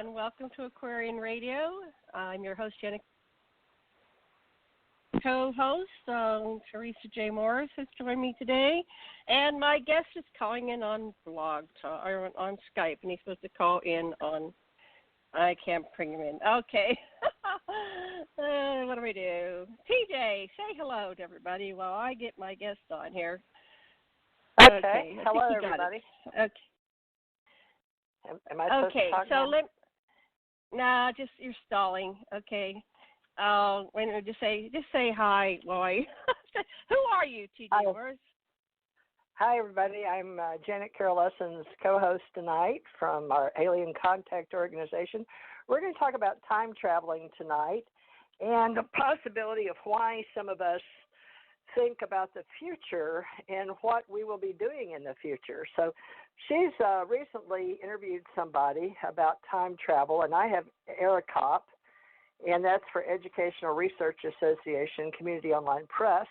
and welcome to Aquarian Radio. I'm your host, Jenna. Co-host, Theresa J. Morris has joined me today, and my guest is calling in on or on Skype, and he's supposed to call in on, I can't bring him in. Okay. What do we do? TJ, say hello to everybody while I get my guest on here. Okay. Hello, everybody. Okay. Am I supposed to talk now? Just you're stalling. Okay. Wait a minute. Just say hi, Loy. Who are you, TJ Morris? Hi, everybody. I'm Janet Carol Lessin's co-host tonight from our Alien Contact Organization. We're going to talk about time traveling tonight and the possibility of why some of us think about the future and what we will be doing in the future. So she's recently interviewed somebody about time travel, and I have ERICOP, and that's for Educational Research Association Community Online Press.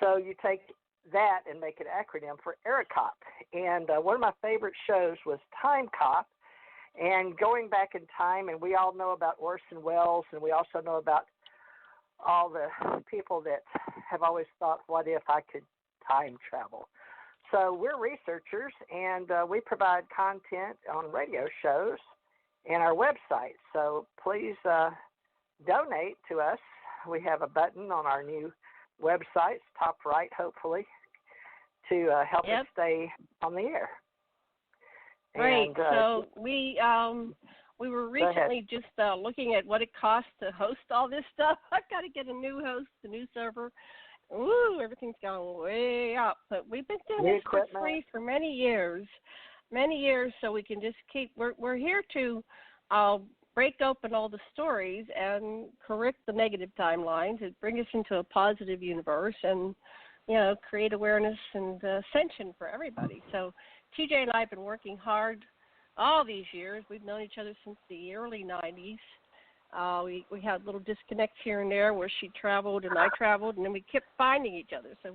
So you take that and make an acronym for ERICOP. And one of my favorite shows was Time Cop, and going back in time, and we all know about Orson Welles, and we also know about all the people that have always thought, what if I could time travel? So we're researchers, and we provide content on radio shows and our website. So please donate to us. We have a button on our new website, top right, hopefully, to help us stay on the air. Great. And, so we were recently just looking at what it costs to host all this stuff. I've got to get a new host, a new server. Ooh, everything's going way up. But we've been doing this for free for many years, so we can just keep. We're here to break open all the stories and correct the negative timelines and bring us into a positive universe and, create awareness and ascension for everybody. So TJ and I have been working hard all these years. We've known each other since the early 90s. We had little disconnects here and there where she traveled and I traveled, and then we kept finding each other. So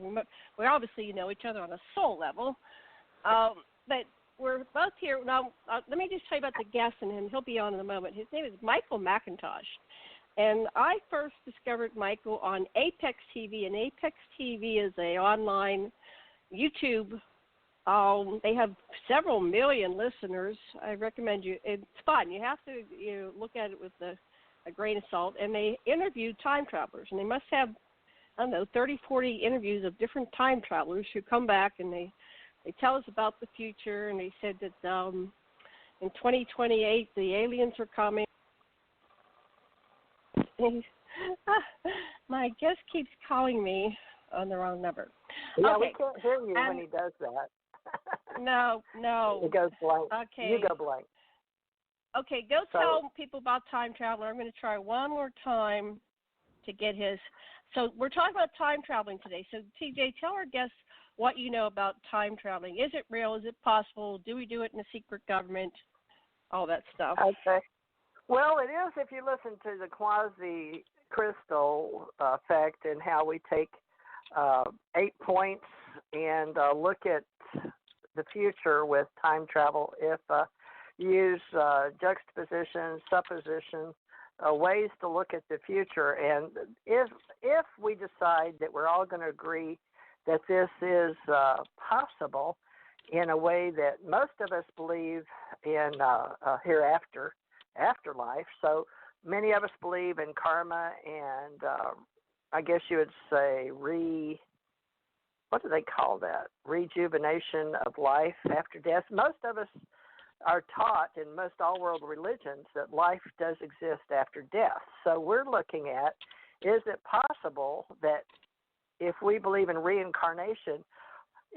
we obviously know each other on a soul level. But we're both here. Now, let me just tell you about the guest, and he'll be on in a moment. His name is Michael Macintosh. And I first discovered Michael on Apex TV, and Apex TV is an online YouTube. They have several million listeners. I recommend you. It's fun. You have to look at it with a grain of salt. And they interview time travelers, and they must have, 30, 40 interviews of different time travelers who come back, and they tell us about the future. And they said that in 2028 the aliens are coming. My guest keeps calling me on the wrong number. Yeah, okay. We can't hear you when he does that. No. It goes blank. Okay. You go blank. Okay, tell people about time traveler. I'm going to try one more time to get his. So we're talking about time traveling today. So TJ, tell our guests what you know about time traveling. Is it real? Is it possible? Do we do it in a secret government? All that stuff. Okay. Well, it is if you listen to the quasi-crystal effect and how we take 8 points and look at the future with time travel. If you use juxtaposition, supposition, ways to look at the future, and if we decide that we're all going to agree that this is possible in a way that most of us believe in afterlife. So many of us believe in karma and I guess you would say what do they call that? Rejuvenation of life after death. Most of us are taught in most all world religions that life does exist after death. So we're looking at, is it possible that if we believe in reincarnation,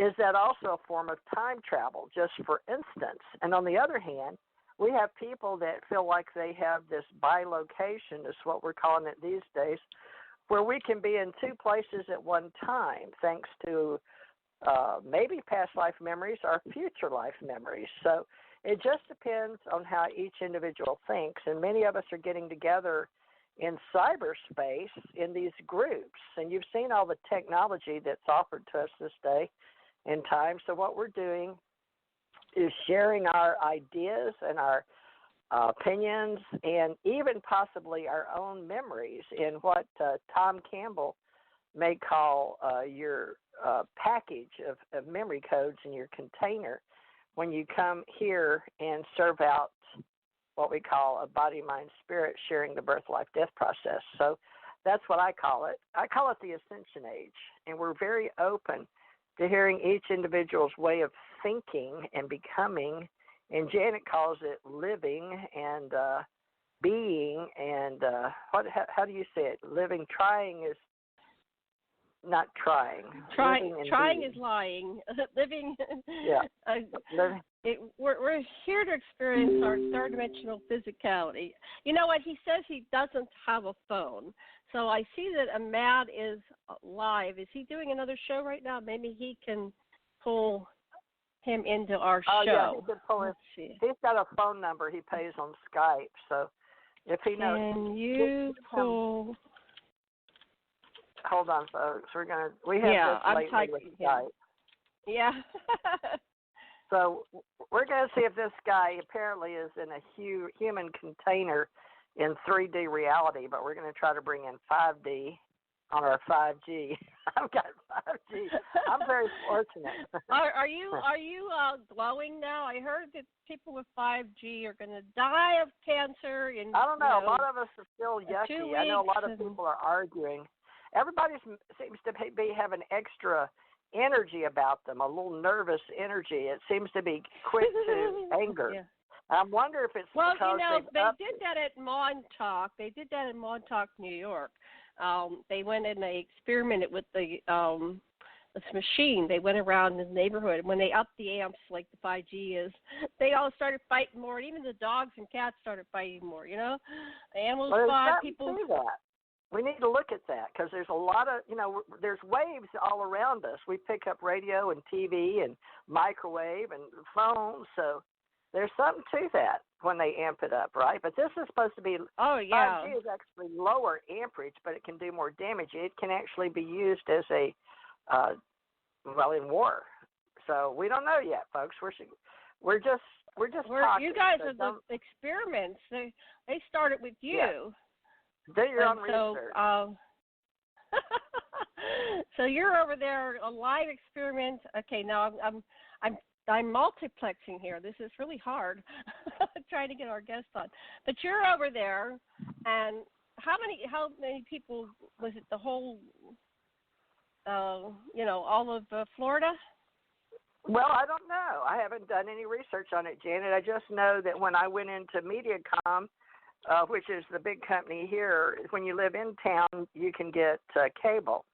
is that also a form of time travel, just for instance? And on the other hand, we have people that feel like they have this bilocation, is what we're calling it these days, where we can be in two places at one time, thanks to maybe past life memories or future life memories. So it just depends on how each individual thinks. And many of us are getting together in cyberspace in these groups. And you've seen all the technology that's offered to us this day and time. So what we're doing is sharing our ideas and our opinions, and even possibly our own memories in what Tom Campbell may call your package of memory codes in your container when you come here and serve out what we call a body, mind, spirit, sharing the birth, life, death process. So that's what I call it. I call it the ascension age, and we're very open to hearing each individual's way of thinking and becoming. And Janet calls it living and being, and how do you say it? Living, trying is not trying. Trying is lying. Living. Yeah. We're here to experience our third dimensional physicality. You know what? He says he doesn't have a phone. So I see that Ahmad is live. Is he doing another show right now? Maybe he can pull him into our show. Yeah, he could pull him. He's got a phone number he pays on Skype. So if he knows. Can you pull? Hold on, folks. We have this lately with Skype. Yeah. So we're going to see if this guy apparently is in a human container in 3D reality, but we're going to try to bring in 5D on our 5G. I've got 5G. I'm very fortunate. Are you glowing now? I heard that people with 5G are going to die of cancer. I don't know. A lot of us are still yucky. I know a lot of people are arguing. Everybody seems to be having extra energy about them, a little nervous energy. It seems to be quick to anger. Yeah. I wonder if it's because they did that at Montauk. They did that in Montauk, New York. They went and they experimented with this machine. They went around the neighborhood. When they upped the amps like the 5G is, they all started fighting more. And even the dogs and cats started fighting more, The animals fought, people. We need to look at that because there's a lot of, there's waves all around us. We pick up radio and TV and microwave and phones, so there's something to that when they amp it up, right? But this is supposed to be, 5G is actually lower amperage, but it can do more damage. It can actually be used as in war. So we don't know yet, folks. We're just talking. You guys are the experiments. They started with you. Yeah. Do your own research. So you're over there, a live experiment. Okay, now I'm multiplexing here. This is really hard, trying to get our guests on. But you're over there, and how many people was it? The whole, all of Florida? Well, I don't know. I haven't done any research on it, Janet. I just know that when I went into MediaCom, which is the big company here, when you live in town, you can get cable.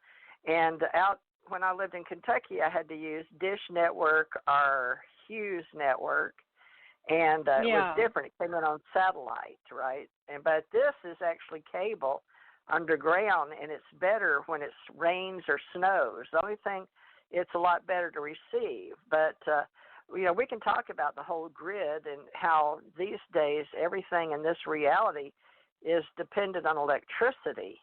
And out when I lived in Kentucky, I had to use Dish Network or Hughes Network, and it was different. It came in on satellite, right? But this is actually cable underground, and it's better when it rains or snows. The only thing, it's a lot better to receive. But we can talk about the whole grid and how these days everything in this reality is dependent on electricity,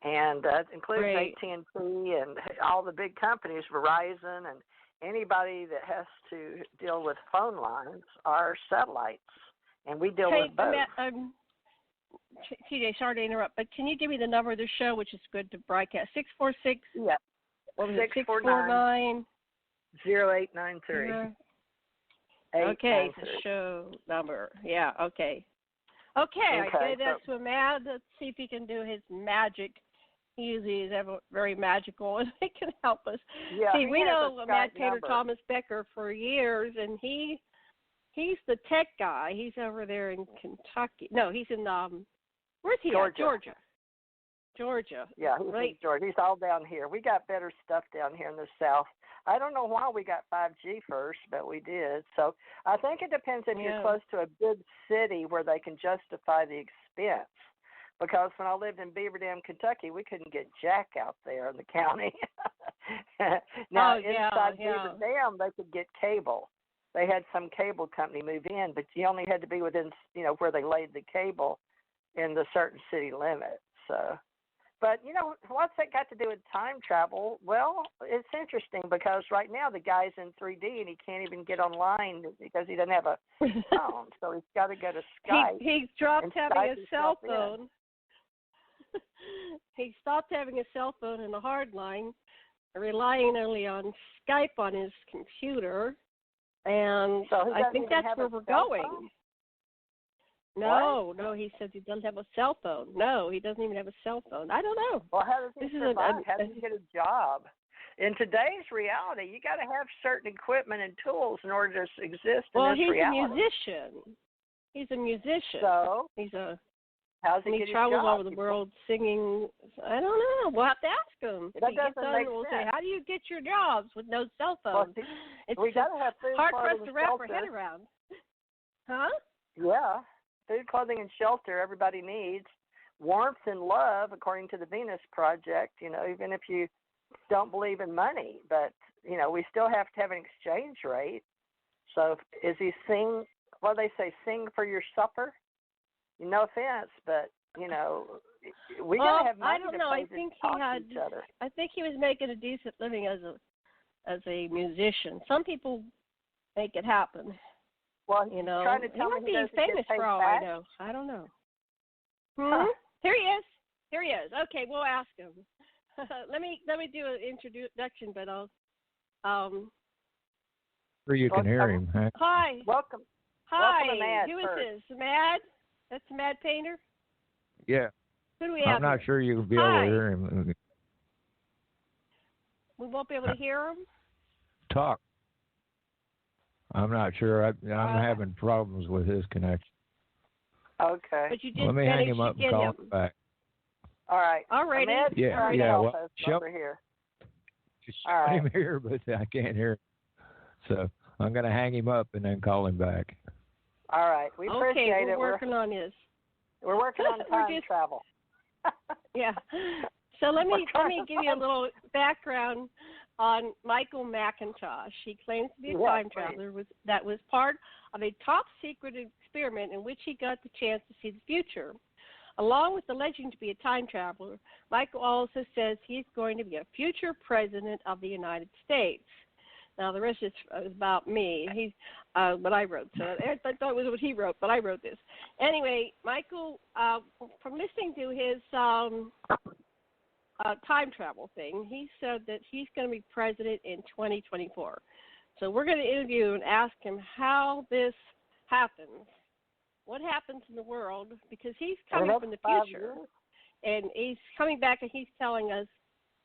and that includes AT&T and all the big companies, Verizon, and anybody that has to deal with phone lines are satellites, and we deal with both. TJ, sorry to interrupt, but can you give me the number of the show, which is good to broadcast? 646. Yeah. What was it? 649 0893. Okay, it's the show number. Yeah, okay. I gave that to Ahmad. Let's see if he can do his magic. He is very magical, and he can help us. Yeah, see, we know Ahmad Taylor Thomas Becker for years, and he's the tech guy. He's over there in Kentucky. No, he's in where's he at? Georgia. Yeah, he's in Georgia. He's all down here. We got better stuff down here in the South. I don't know why we got 5G first, but we did. So I think it depends if you're close to a big city where they can justify the expense. Because when I lived in Beaver Dam, Kentucky, we couldn't get jack out there in the county. Now, inside Beaver Dam, they could get cable. They had some cable company move in, but you only had to be within, where they laid the cable in the certain city limit. So, But, what's that got to do with time travel? Well, it's interesting because right now the guy's in 3D and he can't even get online because he doesn't have a phone. So he's got to go to Skype. He dropped having a cell phone. He stopped having a cell phone and a hard line, relying only on Skype on his computer. And so I think that's where we're going. Phone? No, he says he doesn't have a cell phone. No, he doesn't even have a cell phone. I don't know. Well, how does he survive? How does he get a job? In today's reality, you got to have certain equipment and tools in order to exist in this reality. Well, he's a musician. So how's he get his job? He travels all over the world singing. I don't know. We'll have to ask him. That doesn't make we'll sense. say, how do you get your jobs with no cell phone? Well, we got to have food, hard for us clothing, to wrap shelter. our head around. Huh? Yeah. Food, clothing, and shelter everybody needs. Warmth and love, according to the Venus Project, even if you don't believe in money. But, we still have to have an exchange rate. So is he sing for your supper? No offense, but, we got to have money to play to talk to each other. I think he was making a decent living as a musician. Some people make it happen. Well, trying to tell he might be famous for all I know. I don't know. Here he is. Okay, we'll ask him. let me do an introduction, but I'll. Sure, you can hear him. Huh? Hi. Welcome. Hi. Welcome to Mad Who first. is this? Mad? That's the Mad Painter. Yeah. Who do we have? I'm not sure you'll be able to hear him. We won't be able to hear him. Talk. I'm not sure. I'm having problems with his connection. Okay. But you did Let me hang him up and call him back. All right. All righty. Yeah. Well, over here. Just show him here, but I can't hear him. So I'm going to hang him up and then call him back. All right. We appreciate it. We're working on this. We're working on time travel. Yeah. So let me give you a little background on Michael Macintosh. He claims to be a time traveler that was part of a top-secret experiment in which he got the chance to see the future. Along with alleging to be a time traveler, Michael also says he's going to be a future president of the United States. Now, the rest is about me. What I wrote. So I thought it was what he wrote, but I wrote this. Anyway, Michael, from listening to his time travel thing, he said that he's going to be president in 2024. So we're going to interview and ask him how this happens. What happens in the world? Because he's coming from the future. And he's coming back and he's telling us,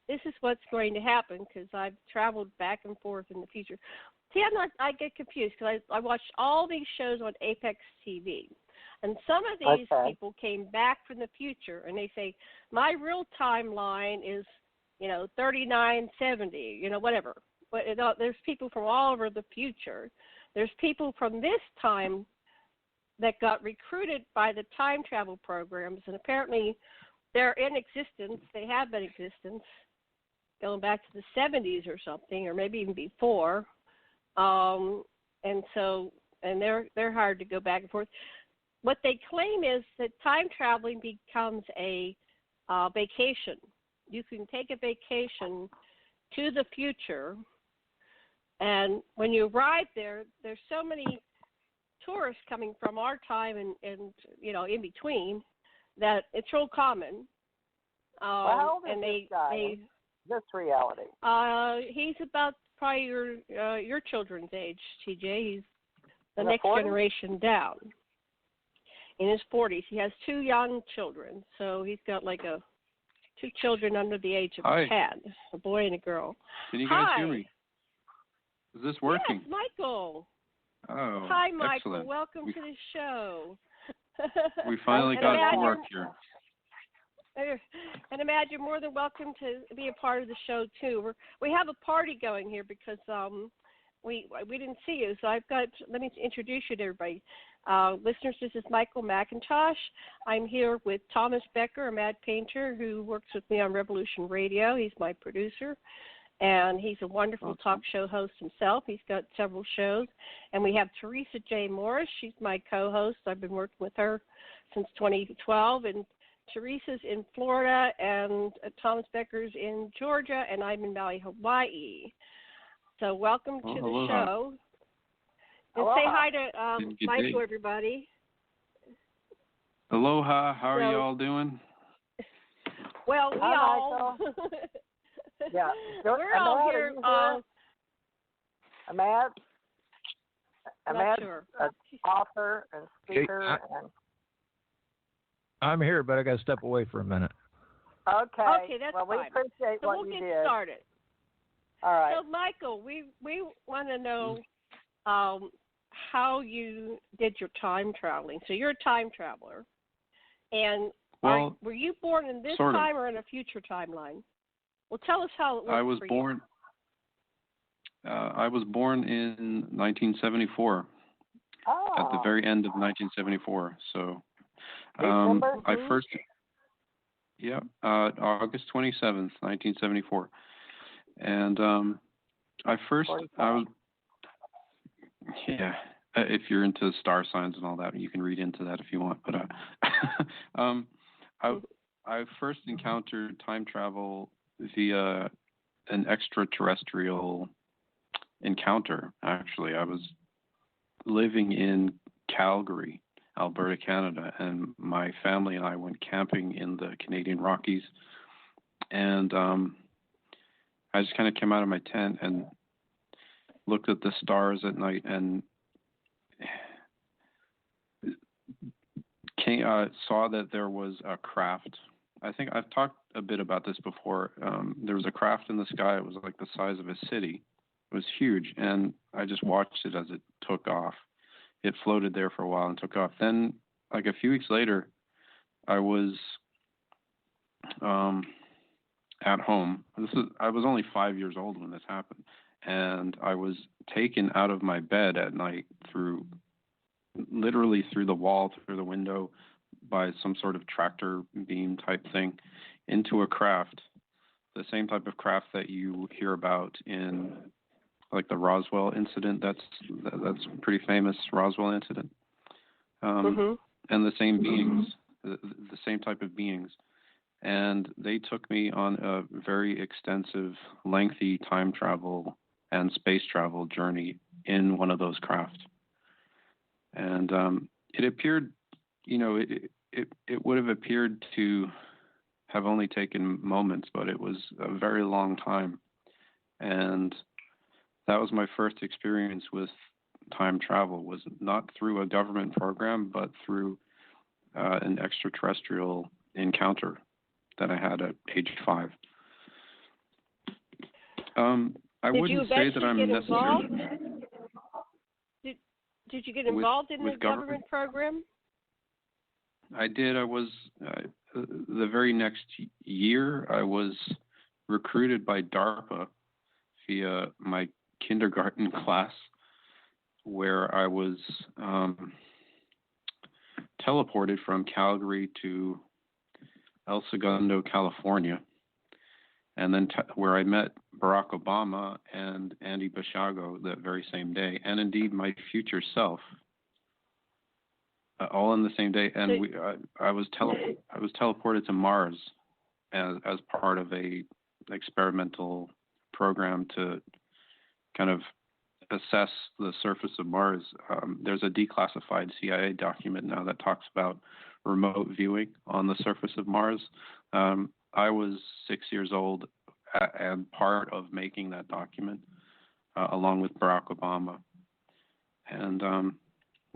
this is what's going to happen because I've traveled back and forth in the future. See, I get confused because I watched all these shows on Apex TV. And some of these people came back from the future and they say, my real timeline is, 3970, whatever. But there's people from all over the future. There's people from this time that got recruited by the time travel programs, and apparently they're in existence. They have been in existence going back to the 70s or something, or maybe even before. And they're hard to go back and forth. What they claim is that time traveling becomes a vacation. You can take a vacation to the future, and when you arrive there, there's so many tourists coming from our time and in between that it's real common. How old is this guy? This reality. He's about probably your children's age, TJ. He's the next 40s? generation down. In his 40s, he has 2 young children, so he's got 2 children under the age of 10, a boy and a girl. Can you guys hear me? Is this working? Yes, Michael. Oh, hi, Michael. Excellent. Welcome to the show. We finally got it to work here. And imagine you're more than welcome to be a part of the show too. We have a party going here because we didn't see you. So let me introduce you to everybody. Listeners, this is Michael Macintosh. I'm here with Thomas Becker, a mad painter who works with me on Revolution Radio. He's my producer, and he's a wonderful talk show host himself. He's got several shows. And we have Theresa J. Morris. She's my co-host. I've been working with her since 2012. And Theresa's in Florida, and Thomas Becker's in Georgia, and I'm in Maui, Hawaii. So welcome to the show. And say hi to Michael, everybody. Aloha. How are you all doing? Well, we all. Yeah. We're all here. Ahmad, sure. An author and speaker. I'm here, but I got to step away for a minute. Okay. That's fine. We appreciate what you did. So we'll get started. All right. So, Michael, we want to know how you did your time traveling. So you're a time traveler. And were you born in this time or in a future timeline? Well, tell us how it worked I was for born. I was born in 1974. At the very end of 1974. So, I first. Yeah, August 27th, 1974, and I was. Yeah. If you're into star signs and all that, you can read into that if you want. But I first encountered time travel via an extraterrestrial encounter. Actually, I was living in Calgary, Alberta, Canada, and my family and I went camping in the Canadian Rockies. And I just kind of came out of my tent and looked at the stars at night and saw that there was a craft. I think I've talked a bit about this before. There was a craft in the sky. It was like the size of a city. It was huge, and I just watched it as it took off. It floated there for a while and took off. Then, like a few weeks later, I was at home. I was only 5 years old when this happened, and I was taken out of my bed at night literally through the wall, through the window, by some sort of tractor beam type thing, into a craft, the same type of craft that you hear about in like the Roswell incident. That's a pretty famous Roswell incident. And the same beings, the same type of beings. And they took me on a very extensive, lengthy time travel and space travel journey in one of those craft. And it appeared, it would have appeared to have only taken moments, but it was a very long time. And that was my first experience with time travel. Was not through a government program, but through an extraterrestrial encounter that I had at age 5. I wouldn't say that I'm necessarily. Did you get involved in the government program? I did. I was the very next year. I was recruited by DARPA via my kindergarten class, where I was teleported from Calgary to El Segundo, California, and then where I met Barack Obama and Andy Bashago that very same day, and indeed my future self, all in the same day. And I was teleported to Mars as part of a experimental program to kind of assess the surface of Mars. There's a declassified CIA document now that talks about remote viewing on the surface of Mars. I was 6 years old and part of making that document, along with Barack Obama. And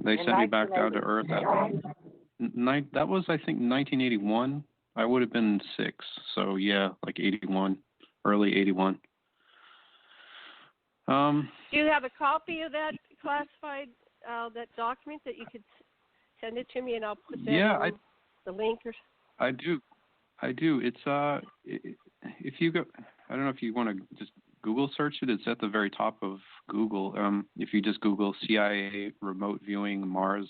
they sent me back down to Earth. That was, I think, 1981. I would have been 6. So, yeah, like 81, early 81. Do you have a copy of that classified, that document that you could send it to me and I'll put that in the link? I do. It's if you go, I don't know if you want to just Google search it. It's at the very top of Google. If you just Google CIA remote viewing Mars,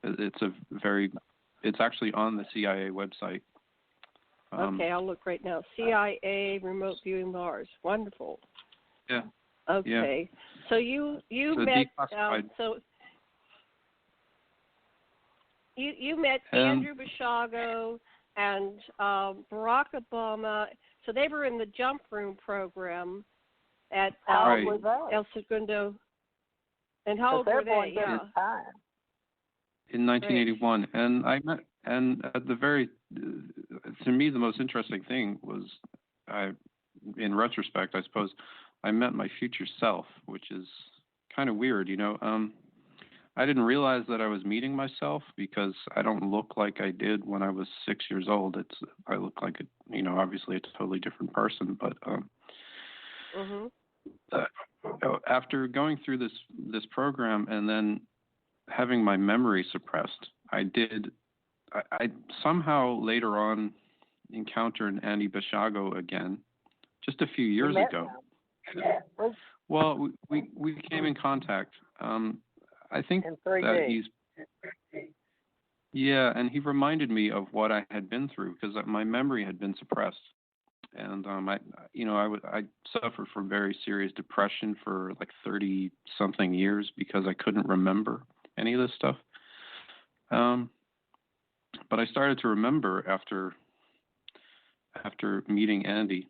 it's actually on the CIA website. Okay, I'll look right now. CIA remote viewing Mars. Wonderful. Yeah. Okay. Yeah. So you met you met Andrew Bashago, and Barack Obama. So they were in the Jump Room program at El Segundo. And how old were they? Yeah. In 1981, and I met, and at the very, to me, the most interesting thing was, in retrospect, I suppose, I met my future self, which is kind of weird, you know. I didn't realize that I was meeting myself because I don't look like I did when I was 6 years old. I look like obviously a totally different person, but after going through this program and then having my memory suppressed, I somehow later on encountered Andy Bishago again, just a few years ago. Well, we came in contact. I think that he's. Yeah, and he reminded me of what I had been through because my memory had been suppressed, and I suffered from very serious depression for like 30-something years because I couldn't remember any of this stuff. But I started to remember after meeting Andy,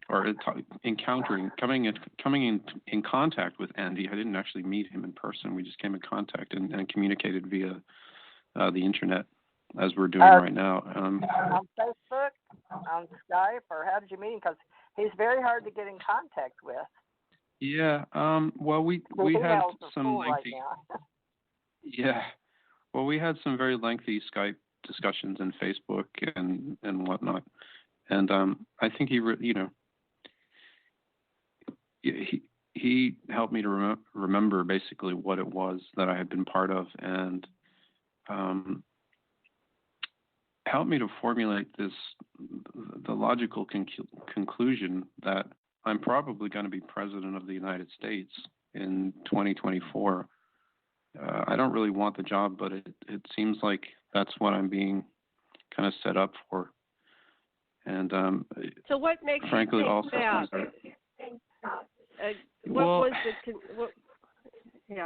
or coming in contact with Andy. I didn't actually meet him in person. We just came in contact and communicated via the internet, as we're doing right now. On Facebook, on Skype, or how did you meet him? Because he's very hard to get in contact with. Yeah. Well, we had some lengthy. Yeah. Well, we had some very lengthy Skype discussions and Facebook and whatnot, and I think he helped me to remember basically what it was that I had been part of, and helped me to formulate the logical conclusion that I'm probably going to be president of the United States in 2024. I don't really want the job, but it seems like that's what I'm being kind of set up for. And so what makes frankly, you think also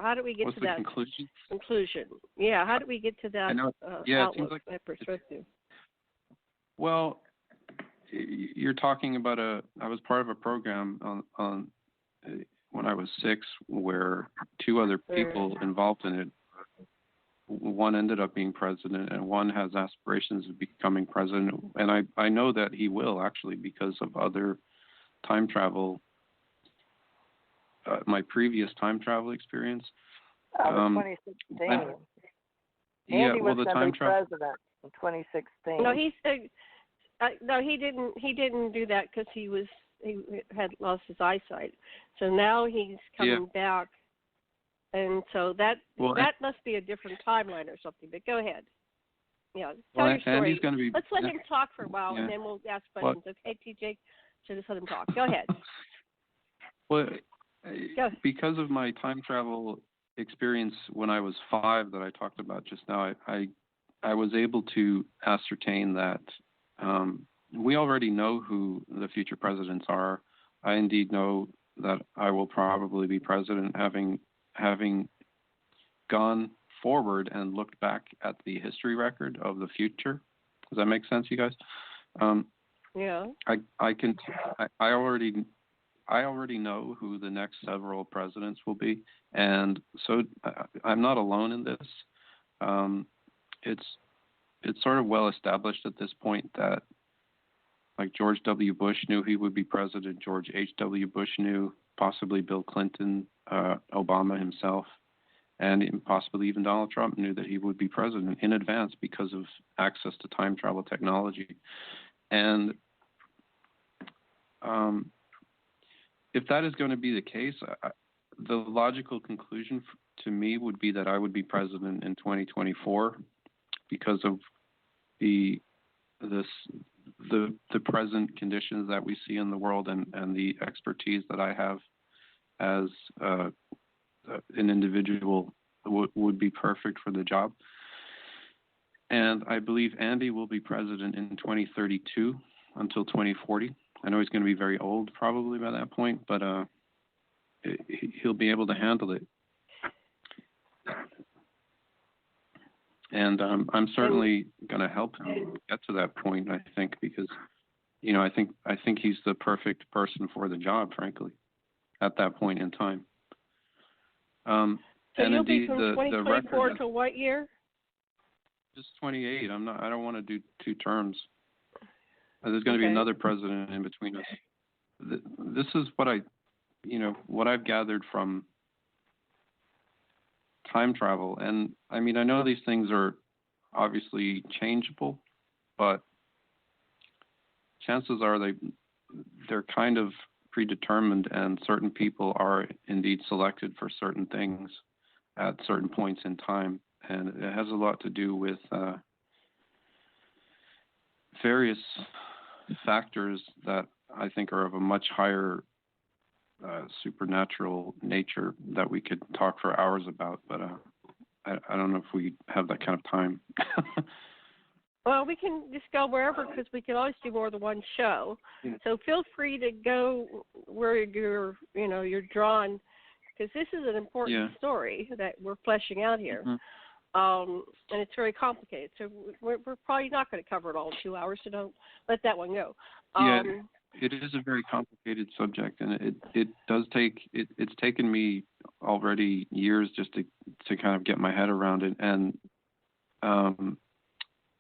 how do we get what's to the that conclusion? Yeah, how do we get to that outlook, that perspective? Well, you're talking about I was part of a program on when I was 6 where 2 other people involved in it. One ended up being president, and one has aspirations of becoming president. And I know that he will, actually, because of other time travel, my previous time travel experience. 2016. Andy was the time travel president in 2016. No, he didn't do that because he had lost his eyesight. So now he's coming back. And so that must be a different timeline or something. But go ahead. Yeah, tell your story. Let's let him talk for a while, and then we'll ask questions. Okay, TJ? So just let him talk. Go ahead. Well, because of my time travel experience when I was 5 that I talked about just now, I was able to ascertain that we already know who the future presidents are. I indeed know that I will probably be president, having gone forward and looked back at the history record of the future. Does that make sense, you guys? Yeah. I already know who the next several presidents will be, and so I'm not alone in this. It's sort of well established at this point that, like, George W. Bush knew he would be president. George H.W. Bush knew, possibly Bill Clinton, Obama himself, and possibly even Donald Trump knew that he would be president in advance because of access to time travel technology. And if that is going to be the case, the logical conclusion to me would be that I would be president in 2024 because of the present conditions that we see in the world and the expertise that I have as an individual would be perfect for the job. And I believe Andy will be president in 2032 until 2040. I know he's going to be very old probably by that point, but he'll be able to handle it. And I'm certainly going to help him get to that point, I think, because, I think he's the perfect person for the job, frankly, at that point in time. So and you'll indeed, be from 2024 to what year? Just 28. I don't want to do 2 terms. There's going to be another president in between us. This is what what I've gathered from time travel. And I mean, I know these things are obviously changeable, but chances are they're kind of predetermined, and certain people are indeed selected for certain things at certain points in time. And it has a lot to do with various factors that I think are of a much higher supernatural nature that we could talk for hours about, but I don't know if we have that kind of time. Well, we can just go wherever, because we can always do more than one show. Yeah. So feel free to go where you're drawn, because this is an important story that we're fleshing out here. Mm-hmm. And it's very complicated. So we're probably not going to cover it all in 2 hours, so don't let that one go. It is a very complicated subject, and it does take it's taken me already years just to kind of get my head around it, and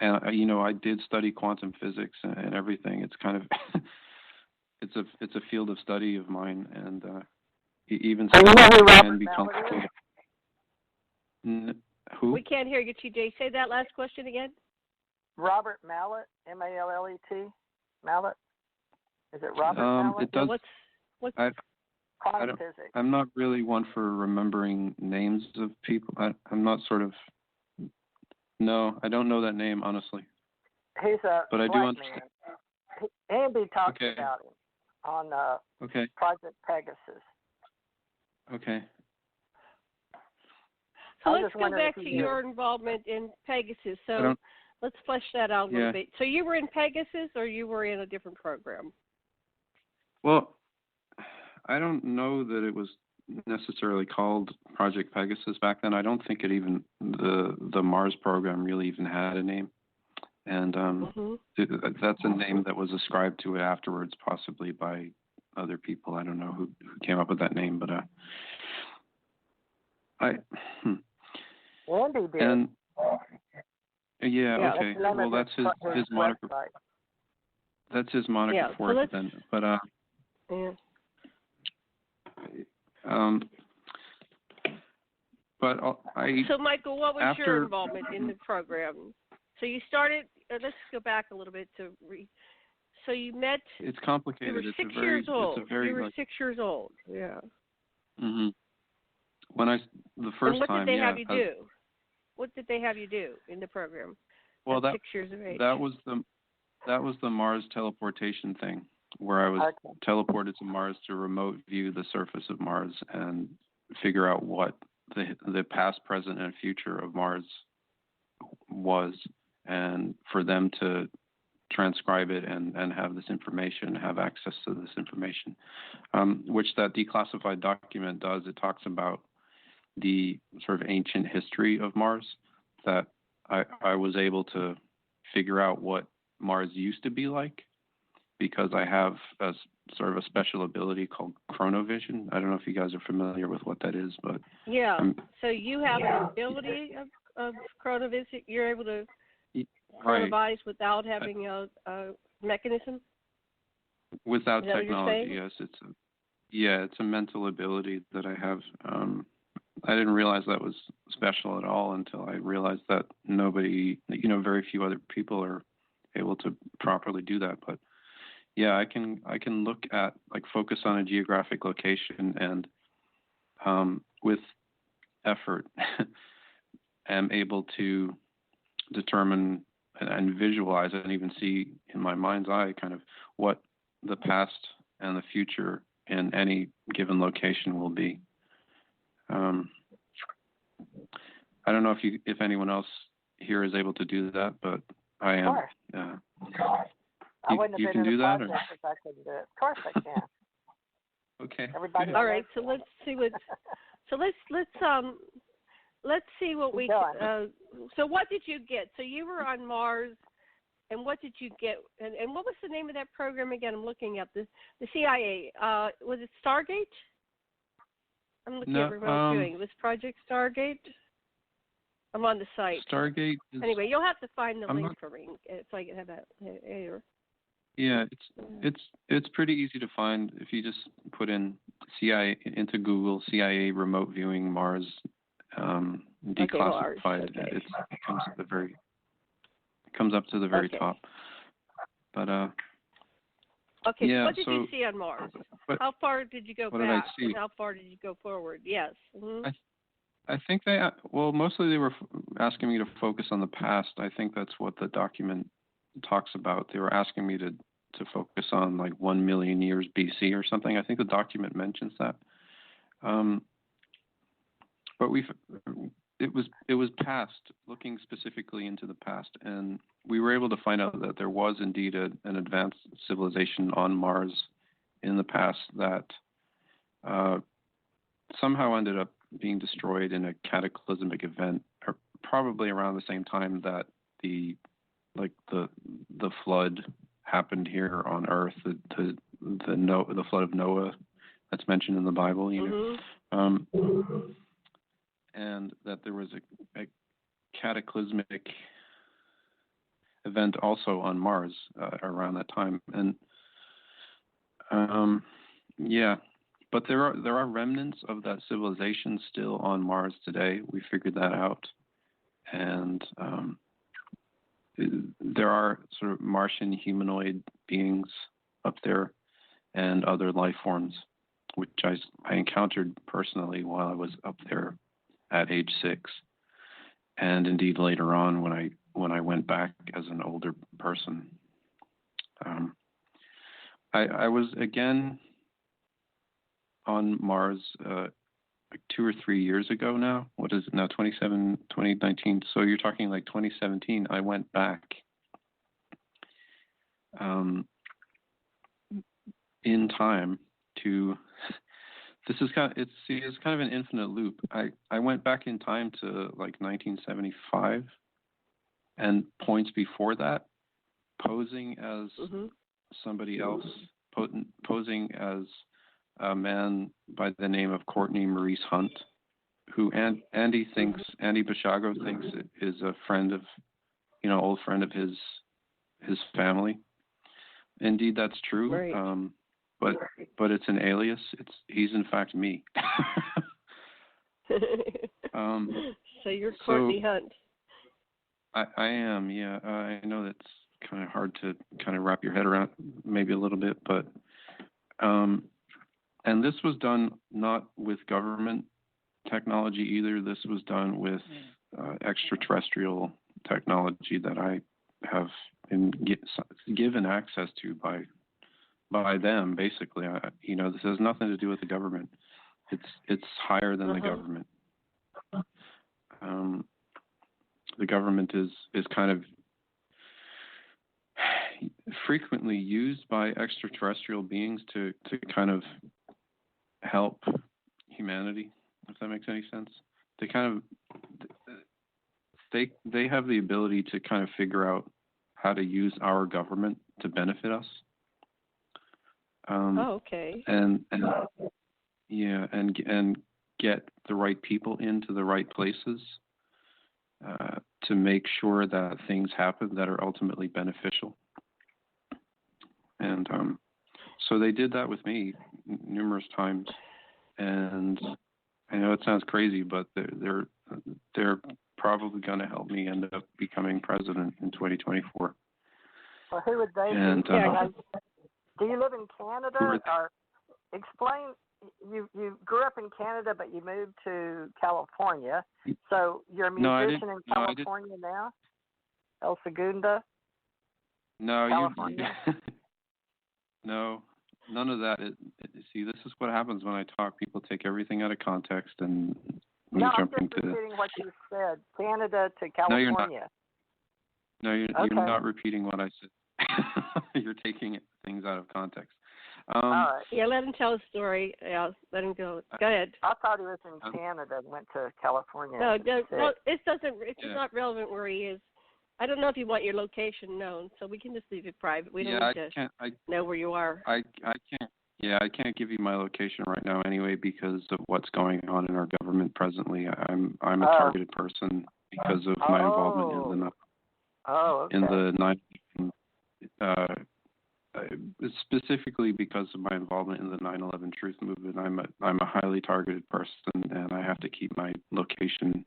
I did study quantum physics and everything. It's kind of it's a field of study of mine, and even so it can be complicated. Who? We can't hear you, TJ. Say that last question again. Robert Mallet, Mallet. Mallet. Is it Robert Mallet? It does. What's quantum physics? I'm not really one for remembering names of people. I'm not sort of. No, I don't know that name, honestly. He's a but I do understand. Andy talked about him on Project Pegasus. Okay. So let's go back to your involvement in Pegasus. So let's flesh that out a little bit. So you were in Pegasus, or you were in a different program? Well, I don't know that it was necessarily called Project Pegasus back then. I don't think it even the Mars program really even had a name, and that's a name that was ascribed to it afterwards, possibly by other people. I don't know who came up with that name, but Andy did. And okay. Well, that's his moniker. That's his moniker for it then. But So, Michael, what was your involvement in the program? So you started. Let's go back a little bit So you met. It's complicated. You were 6 years old. You were 6 years old. Yeah. Mhm. When the first time. What did they have you do? What did they have you do in the program? Well, at 6 years of age. That was the Mars teleportation thing, where I was teleported to Mars to remote view the surface of Mars and figure out what the past, present, and future of Mars was, and for them to transcribe it and have this information, have access to this information, which that declassified document does. It talks about the sort of ancient history of Mars, that I was able to figure out what Mars used to be like, because I have a sort of a special ability called chronovision. I don't know if you guys are familiar with what that is, but so you have an ability of chronovision. You're able to chronovise without having a mechanism. Without technology, yes. It's a mental ability that I have. I didn't realize that was special at all until I realized that very few other people are able to properly do that. But yeah, I can look at, focus on a geographic location and with effort am able to determine and visualize and even see in my mind's eye kind of what the past and the future in any given location will be. I don't know if anyone else here is able to do that, but I am. Of course. I wouldn't have been in the project if I couldn't do it. Of course I can. Okay. Everybody. All right. So let's see what. So let's see what we So what did you get? So you were on Mars, and what did you get? And what was the name of that program again? I'm looking up the CIA. Was it Stargate? I'm looking at what I was doing. It was Project Stargate. I'm on the site. Stargate. Anyway, you'll have to find the link for me so I can have that here. Yeah, it's pretty easy to find if you just put in CIA into Google, CIA remote viewing Mars declassified. Okay. It comes up to the very top. But okay. Yeah, what did you see on Mars? How far did you go back? Did I see? And how far did you go forward? Yes. Mm-hmm. I think mostly they were asking me to focus on the past. I think that's what the document talks about. They were asking me to focus on like 1 million years BC or something. I think the document mentions that. But it was past, looking specifically into the past, and we were able to find out that there was indeed an advanced civilization on Mars in the past that somehow ended up being destroyed in a cataclysmic event, or probably around the same time that the flood happened here on Earth, the flood of Noah that's mentioned in the Bible, and that there was a cataclysmic event also on Mars around that time, and but there are remnants of that civilization still on Mars today. We figured that out, and there are sort of Martian humanoid beings up there and other life forms, which I encountered personally while I was up there at age 6, and indeed later on when I went back as an older person. I was again on Mars like 2 or 3 years ago now. What is it now? 2019. So you're talking like 2017. I went back in time to. This is it's kind of an infinite loop. I went back in time to like 1975 and points before that, posing as somebody else, posing as a man by the name of Courtney Maurice Hunt, who Andy Bashago thinks is a friend of, old friend of his family. Indeed, that's true. Right. But it's an alias. He's in fact me. So you're Courtney Hunt. I am, yeah. I know that's kind of hard to kind of wrap your head around, maybe a little bit, but and this was done not with government technology either. This was done with extraterrestrial technology that I have been given access to by them, basically. This has nothing to do with the government. It's higher than the government. The government is kind of frequently used by extraterrestrial beings to kind of help humanity, if that makes any sense. They kind of they have the ability to kind of figure out how to use our government to benefit us. Okay. And get the right people into the right places to make sure that things happen that are ultimately beneficial. And so they did that with me numerous times. And I know it sounds crazy, but they're probably going to help me end up becoming president in 2024. Well, who would they be? Do you live in Canada? Or explain, you grew up in Canada, but you moved to California. So you're a musician in California now? El Segundo? No, California? No, none of that. See, this is what happens when I talk. People take everything out of context and I'm just repeating what you said. Canada to California. You're not repeating what I said. You're taking things out of context. Yeah, let him tell his story. Yeah, let him go. Go ahead. I thought he was in Canada and went to California. No, it doesn't. It's not relevant where he is. I don't know if you want your location known, so we can just leave it private. We don't need to know where you are. I can't. Yeah, I can't give you my location right now anyway because of what's going on in our government presently. I'm a targeted person because of my involvement in the 9/11, specifically because of my involvement in the 9/11 Truth Movement. I'm a highly targeted person, and I have to keep my location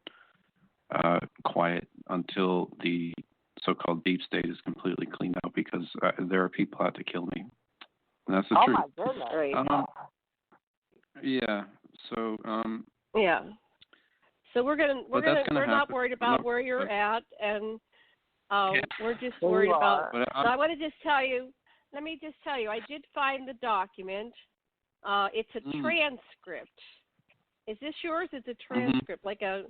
quiet until the so-called deep state is completely cleaned out because there are people out to kill me. And that's the truth. Oh my goodness! Yeah. So. Yeah. So we're not worried about where you're at, and we're just worried about. So I want to just tell you. Let me just tell you. I did find the document. It's a transcript. Is this yours? It's a transcript, like a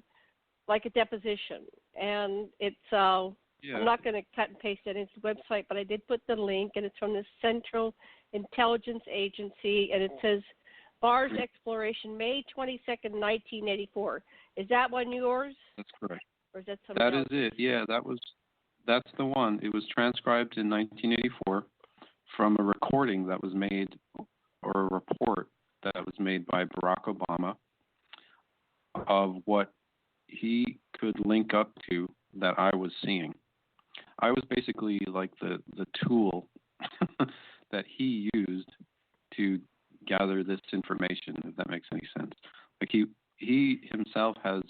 deposition, and it's. I'm not going to cut and paste it into the website, but I did put the link, and it's from the Central Intelligence Agency, and it says Mars exploration, May 22nd, 1984. Is that one yours? That's correct. Or is that something else? That is it. Yeah, that's the one. It was transcribed in 1984 from a recording that was made, or a report that was made by Barack Obama of what he could link up to that I was seeing. I was basically like the tool that he used to gather this information, if that makes any sense. Like he himself has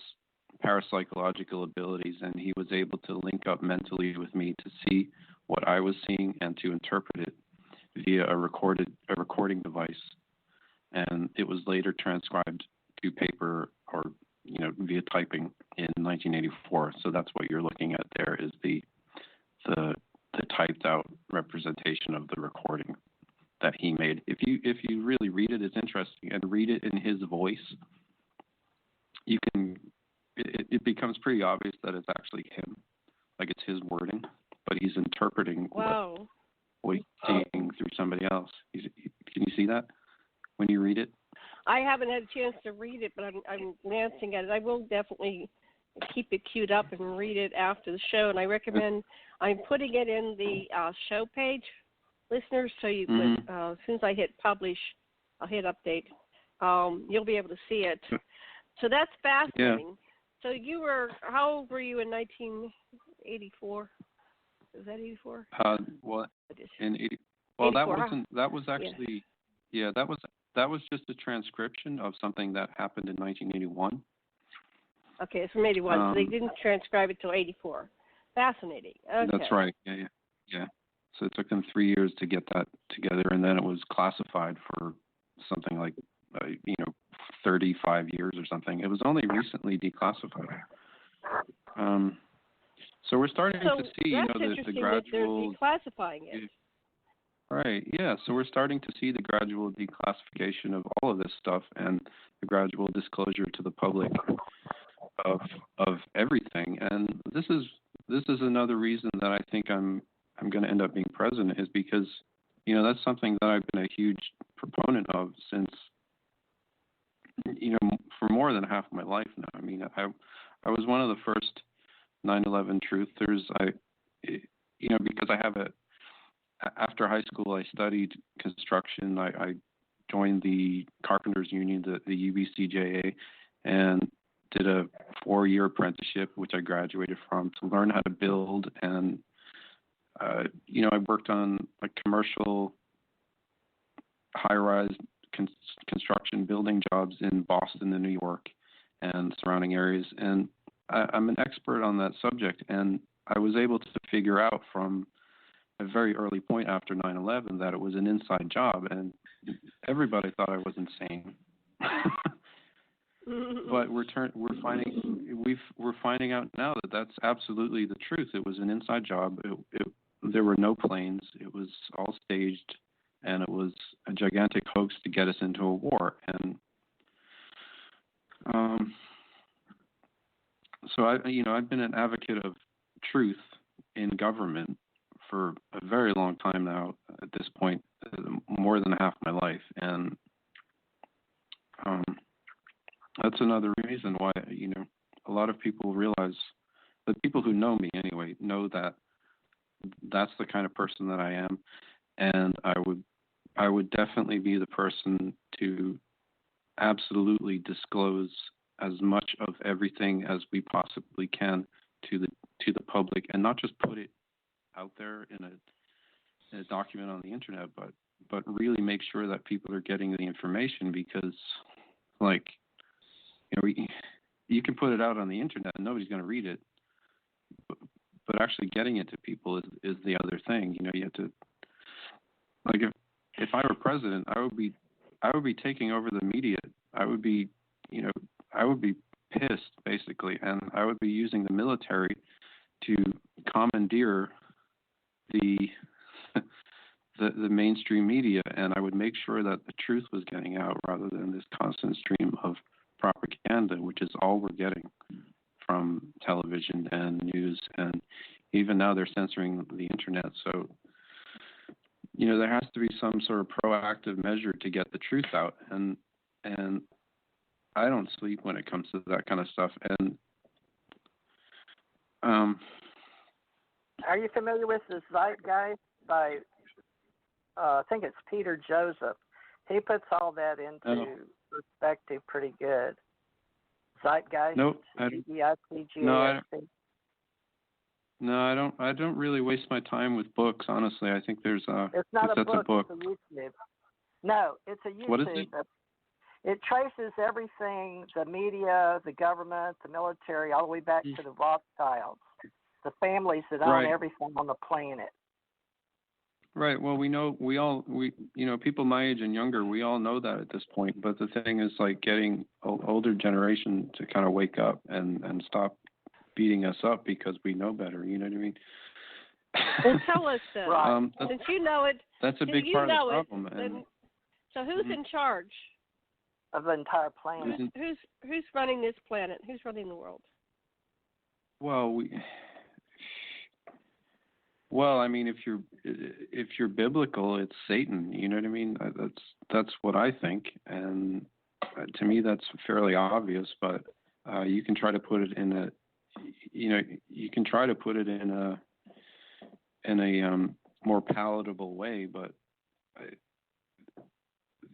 parapsychological abilities, and he was able to link up mentally with me to see what I was seeing and to interpret it via a recording device. And it was later transcribed to paper or via typing in 1984. So that's what you're looking at there is the typed out representation of the recording that he made. If you really read it, it's interesting, and read it in his voice, it becomes pretty obvious that it's actually him, like it's his wording, but he's interpreting what he's seeing through somebody else. Can you see that when you read it? I haven't had a chance to read it, but I'm glancing at it. I will definitely keep it queued up and read it after the show, and I recommend I'm putting it in the show page, listeners, so you would, as soon as I hit publish, I'll hit update, you'll be able to see it. So that's fascinating. Yeah. So how old were you in 1984? Is that 84? Well, in 80. Well, 84. That was actually, that was just a transcription of something that happened in 1981. Okay, it's from 81, so they didn't transcribe it till 84. Fascinating. Okay. That's right. Yeah. So it took them 3 years to get that together, and then it was classified for something like, 35 years or something. It was only recently declassified. So we're starting to see, the gradual. That they're declassifying it. Right. Yeah. So we're starting to see the gradual declassification of all of this stuff and the gradual disclosure to the public of everything. And this is another reason that I think I'm going to end up being president, is because that's something that I've been a huge proponent of since for more than half of my life now. I mean, I was one of the first 9/11 truthers. Because I have after high school, I studied construction. I joined the Carpenters Union, the UBCJA, and did a 4-year apprenticeship, which I graduated from, to learn how to build. And, I worked on commercial high-rise construction building jobs in Boston and New York and surrounding areas. And I'm an expert on that subject. And I was able to figure out from a very early point after 9/11 that it was an inside job, and everybody thought I was insane. But we're finding out now that that's absolutely the truth. It was an inside job. There were no planes. It was all staged, and it was a gigantic hoax to get us into a war. And so I've been an advocate of truth in government for a very long time now. At this point, more than half my life, and that's another reason why a lot of people realize, the people who know me anyway, know that that's the kind of person that I am, and I would definitely be the person to absolutely disclose as much of everything as we possibly can to the public, and not just put it out there in a document on the internet, but really make sure that people are getting the information, because you can put it out on the internet and nobody's going to read it, but actually getting it to people is the other thing. You have to, if I were president, I would be taking over the media. I would be pissed, basically, and I would be using the military to commandeer the mainstream media, and I would make sure that the truth was getting out rather than this constant stream of propaganda, which is all we're getting from television and news, and even now they're censoring the internet. So, there has to be some sort of proactive measure to get the truth out, and I don't sleep when it comes to that kind of stuff. And are you familiar with the Zeitgeist by I think it's Peter Joseph? He puts all that into perspective pretty good. Zeitgeist. Nope. Z-E-I-T-G-A-S-T. No, I don't really waste my time with books, honestly. I think there's It's not a book. It's a YouTube. No, it's a YouTube. What is it? It traces everything, the media, the government, the military, all the way back to the Rothschilds, the families that own everything on the planet. Right. Well, people my age and younger, we all know that at this point. But the thing is, getting older generation to kind of wake up and stop beating us up because we know better. You know what I mean? Well, tell us then. Since you know it, that's a big part of the problem. So who's in charge of the entire planet? Who's running this planet? Who's running the world? Well, I mean, if you're biblical, it's Satan. You know what I mean? That's what I think, and to me, that's fairly obvious. But you can try to put it in a more palatable way, but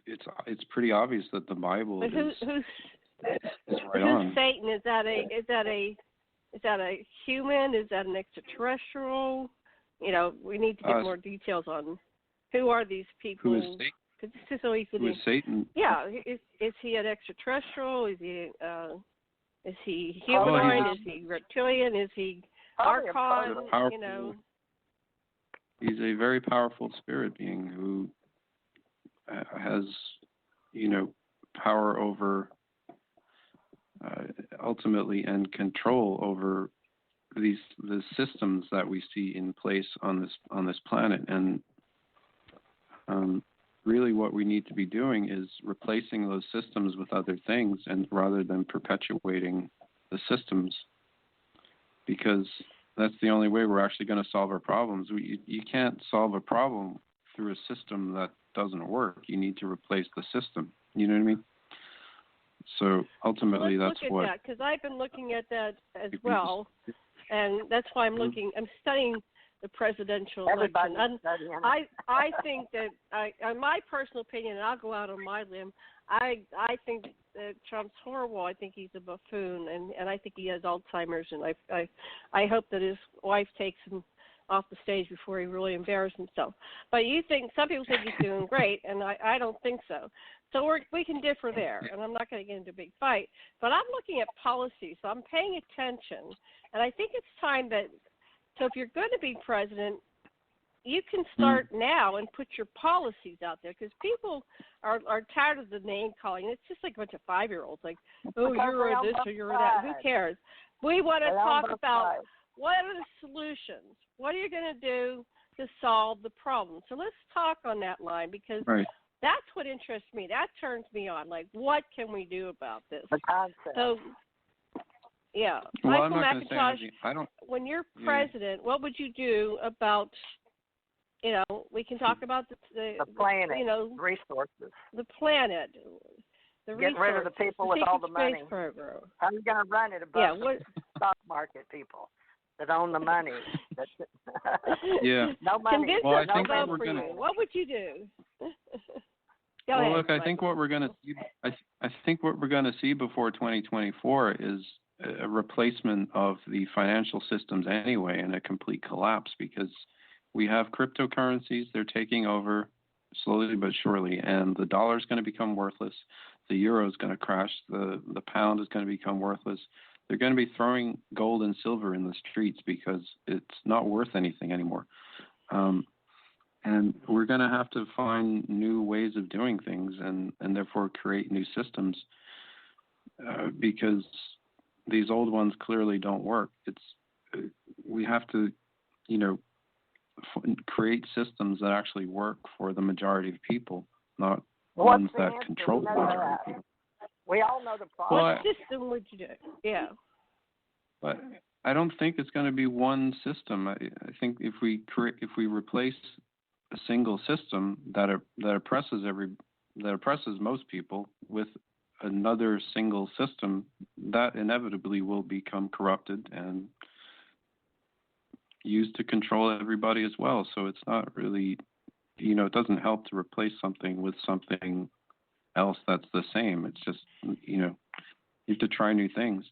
it's pretty obvious that the Bible is right on. Who's Satan? Is that a human? Is that an extraterrestrial? We need to get more details on who are these people. Who is Satan? It's just so easy Who is Satan? Yeah, is he an extraterrestrial? Is he humanoid? Is he reptilian? Is he archon? He's a very powerful spirit being who has, power over, ultimately, and control over the systems that we see in place on this planet. And really what we need to be doing is replacing those systems with other things, and rather than perpetuating the systems, because that's the only way we're actually going to solve our problems. You can't solve a problem through a system that doesn't work. You need to replace the system. You know what I mean? So ultimately, let's that's look at that, because I've been looking at that as well, and that's why I'm studying the presidential election. And I think that, in my personal opinion, and I'll go out on my limb, I think that Trump's horrible. I think he's a buffoon, and I think he has Alzheimer's, and I hope that his wife takes him off the stage before he really embarrasses himself. But some people think he's doing great, and I don't think so. So we can differ there, and I'm not going to get into a big fight. But I'm looking at policy, so I'm paying attention, and I think it's time that, so if you're going to be president, you can start now and put your policies out there, because people are tired of the name calling. It's just like a bunch of 5-year-olds, like, oh, you're this or you're that. Who cares? We want to talk about what are the solutions. What are you going to do to solve the problem? So let's talk on that line, because that's what interests me. That turns me on. Like, what can we do about this? The concept. So, yeah. Well, Michael Macintosh, I don't. when you're president, what would you do about we can talk about the planet, resources. The planet. Get rid of the people with all the money. Program. How are you going to run it above the stock market people that own the money? Yeah. No money. Well, I think what would you do? Go ahead. Look, I think what we're going to see. I think what we're going to see before 2024 is a replacement of the financial systems anyway, and a complete collapse, because we have cryptocurrencies. They're taking over slowly but surely, and the dollar is going to become worthless. The euro is going to crash. The pound is going to become worthless. They're going to be throwing gold and silver in the streets because it's not worth anything anymore. And we're going to have to find new ways of doing things, and therefore create new systems, because these old ones clearly don't work. We have to, create systems that actually work for the majority of people, not ones that control the majority of people. We all know the problem. What system would you do? Yeah. But I don't think it's going to be one system. I think if we replace a single system that oppresses most people with another single system, that inevitably will become corrupted and used to control everybody as well. So it's not really, it doesn't help to replace something with something else that's the same. It's just, you have to try new things.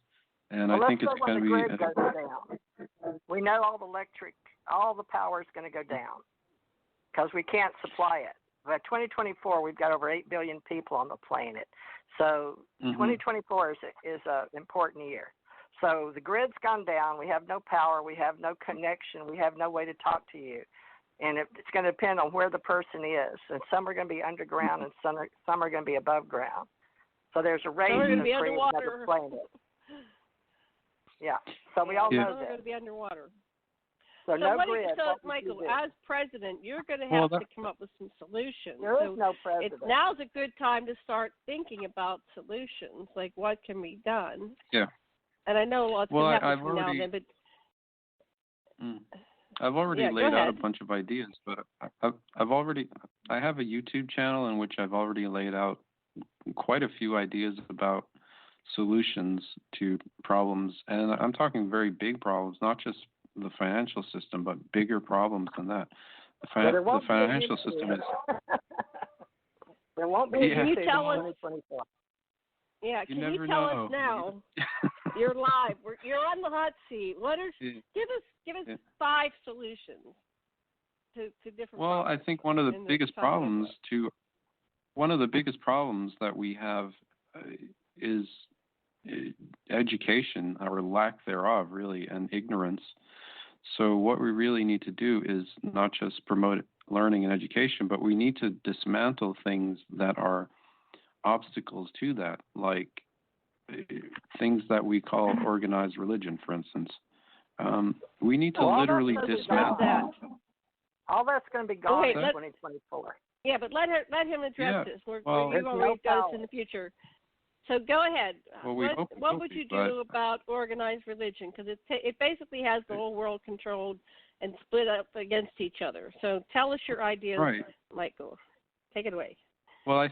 And I think it's going to be. Goes down. We know all the power is going to go down because we can't supply it. By 2024, we've got over 8 billion people on the planet. So 2024 is an important year. So the grid's gone down. We have no power. We have no connection. We have no way to talk to you. And it's going to depend on where the person is. And some are going to be underground and some are going to be above ground. So there's a race to create another planet. Yeah. So we all know that. They're going to be underwater. So no grid. So, Michael, as president, you're going to have to come up with some solutions. There is no president. Now's a good time to start thinking about solutions, like what can be done. Yeah. And I know lots can happen from now and then, but I've already laid out a bunch of ideas, but I have a YouTube channel in which I've already laid out quite a few ideas about solutions to problems, and I'm talking very big problems, not just the financial system, but bigger problems than that. The financial system is. There won't be. Can you tell us? Yeah, can you tell us now? You're live. You're on the hot seat. Give us 5 solutions to different. Well, problems I think one of the biggest problems that we have is education, or lack thereof, really, and ignorance. So what we really need to do is not just promote learning and education, but we need to dismantle things that are obstacles to that, like things that we call organized religion, for instance. We need to literally dismantle that. All that's going to be gone in 2024. Yeah, but let him address this. We're going to go in the future. So go ahead. Well, what would you do about organized religion? Because it basically has the whole world controlled and split up against each other. So tell us your ideas, Michael. Take it away. Well, I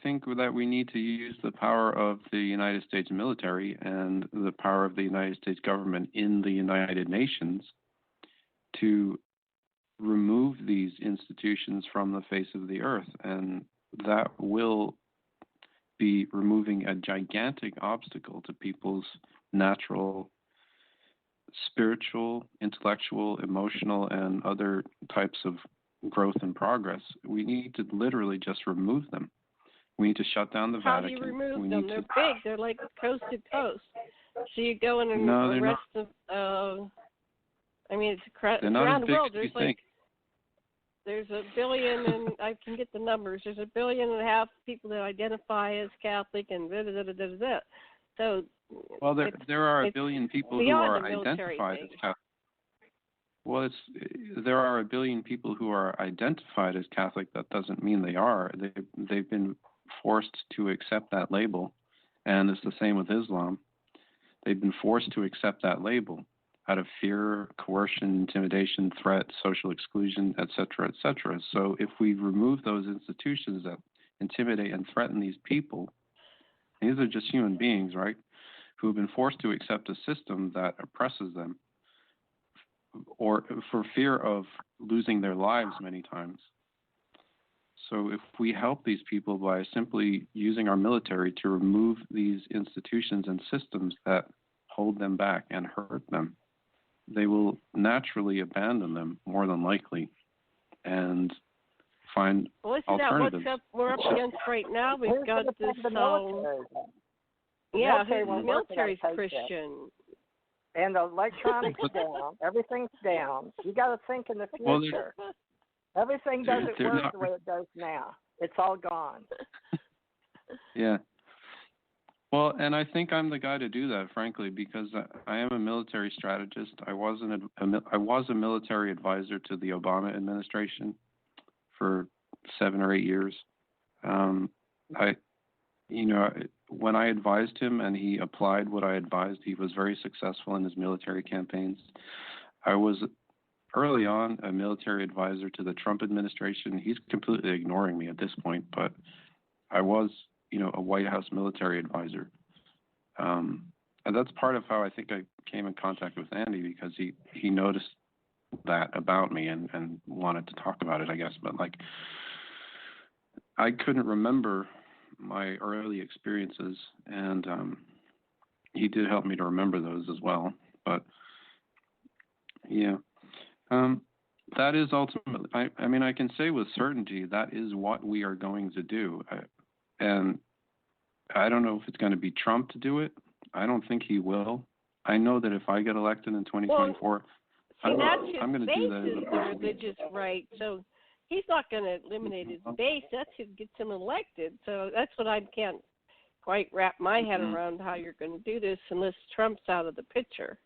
think that we need to use the power of the United States military and the power of the United States government in the United Nations to remove these institutions from the face of the earth, and that will be removing a gigantic obstacle to people's natural spiritual, intellectual, emotional, and other types of growth and progress. We need to literally just remove them. We need to shut down the Vatican. How do you remove them? They're big. They're like coast to coast. So you go in and arrest them. It's around the world. There's 1 billion, and I can get the numbers. There's 1.5 billion people that identify as Catholic, and da. So. Well, there are 1 billion people who are identified as Catholic. Well, there are 1 billion people who are identified as Catholic. That doesn't mean they are. They've been forced to accept that label, and it's the same with Islam. They've been forced to accept that label, out of fear, coercion, intimidation, threat, social exclusion, et cetera, et cetera. So if we remove those institutions that intimidate and threaten these people, these are just human beings, right, who have been forced to accept a system that oppresses them, or for fear of losing their lives many times. So if we help these people by simply using our military to remove these institutions and systems that hold them back and hurt them, they will naturally abandon them more than likely and find alternatives. What we're up against right now? We've got this military's Christian. And the electronics down. Everything's down. You got to think in the future. Everything doesn't work the way it does now. It's all gone. Yeah. Well, and I think I'm the guy to do that, frankly, because I am a military strategist. I was a military advisor to the Obama administration for 7 or 8 years. When I advised him and he applied what I advised, he was very successful in his military campaigns. I was early on a military advisor to the Trump administration. He's completely ignoring me at this point, but I was, a White House military advisor. And that's part of how I think I came in contact with Andy, because he noticed that about me and wanted to talk about it, I guess. But I couldn't remember my early experiences, and he did help me to remember those as well. But yeah, that is ultimately, I can say with certainty that is what we are going to do. And I don't know if it's going to be Trump to do it. I don't think he will. I know that if I get elected in 2024, I'm going to do that. His religious right, so he's not going to eliminate his base. That's what gets him elected. So that's what I can't quite wrap my head around, how you're going to do this unless Trump's out of the picture.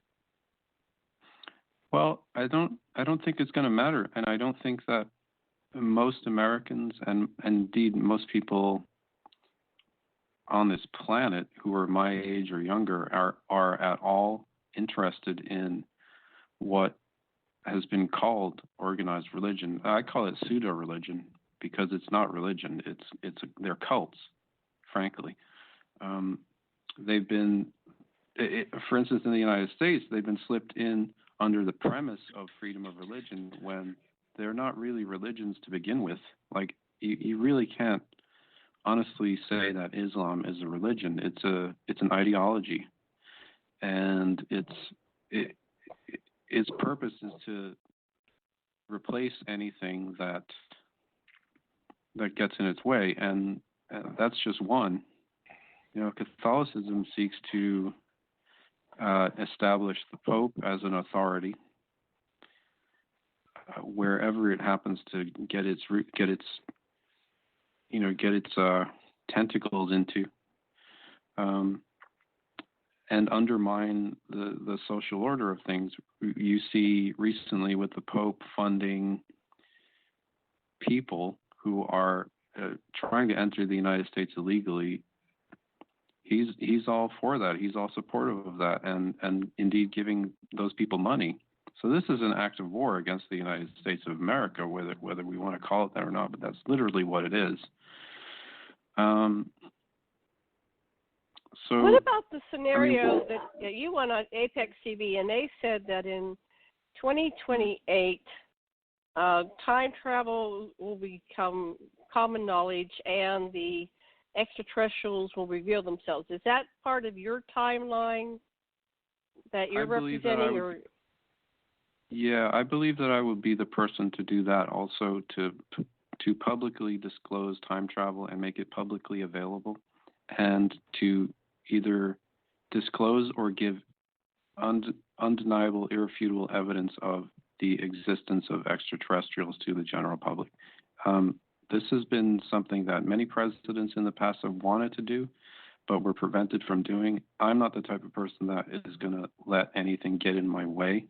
Well, I don't think it's going to matter, and I don't think that most Americans and indeed most people on this planet who are my age or younger are at all interested in what has been called organized religion. I call it pseudo-religion because it's not religion. They're cults, frankly. They've been, for instance, in the United States, they've been slipped in under the premise of freedom of religion when they're not really religions to begin with. You really can't honestly say that Islam is a religion. It's an ideology, and its purpose is to replace anything that gets in its way, and that's just one. Catholicism seeks to establish the Pope as an authority wherever it happens to get its tentacles into, and undermine the social order of things. You see recently with the Pope funding people who are trying to enter the United States illegally. He's all for that. He's all supportive of that, and indeed giving those people money. So this is an act of war against the United States of America, whether we want to call it that or not, but that's literally what it is. So what about the scenario that you went on Apex TV, and they said that in 2028, time travel will become common knowledge and the extraterrestrials will reveal themselves. Is that part of your timeline that you're representing? Yeah, I believe that I would be the person to do that also, to publicly disclose time travel and make it publicly available, and to either disclose or give undeniable, irrefutable evidence of the existence of extraterrestrials to the general public. This has been something that many presidents in the past have wanted to do, but were prevented from doing. I'm not the type of person that is going to let anything get in my way.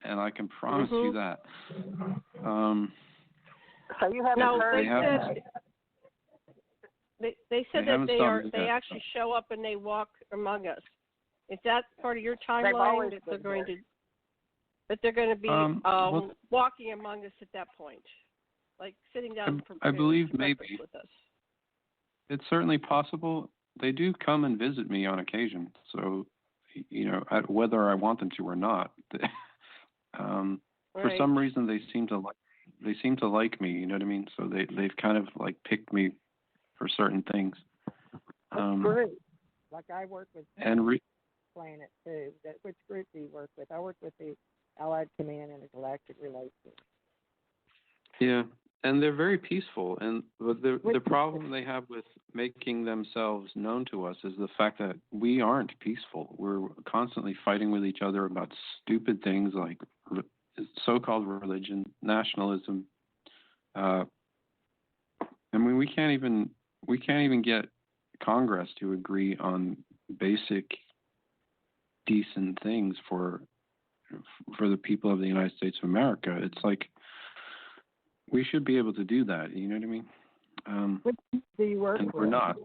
And I can promise you that. So you haven't heard? They said that they actually show up and they walk among us. Is that part of your timeline that they're going to be walking among us at that point, like sitting down? I believe maybe with us. It's certainly possible. They do come and visit me on occasion, so whether I want them to or not. For some reason, they seem to like me. You know what I mean? So they've kind of like picked me for certain things. Which group? Like I work with Planet too. Which group do you work with? I work with the Allied Command and the Galactic Relations. Yeah, and they're very peaceful. And the problem they have with making themselves known to us is the fact that we aren't peaceful. We're constantly fighting with each other about stupid things like so-called religion, nationalism. I mean, we can't even get Congress to agree on basic, decent things for the people of the United States of America. It's like we should be able to do that. You know what I mean? Which do you work with? We're not.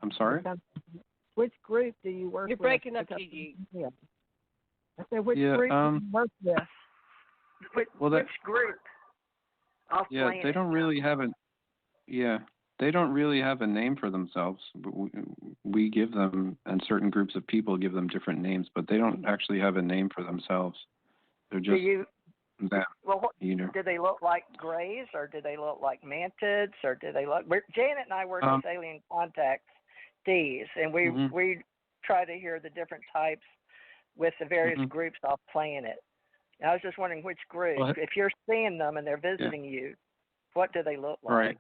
I'm sorry? Which group do you work with? You're breaking up, Gigi. Yeah. I said, which group do you work with? Which group? They don't really have they don't really have a name for themselves. We give them, and certain groups of people give them different names, but they don't actually have a name for themselves. They're just that. Well, do they look like grays, or do they look like mantids, or do they look? Janet and I work with Alien Contacts, D's, and we try to hear the different types with the various groups off planet. And I was just wondering which group, if you're seeing them and they're visiting you, what do they look like? Right.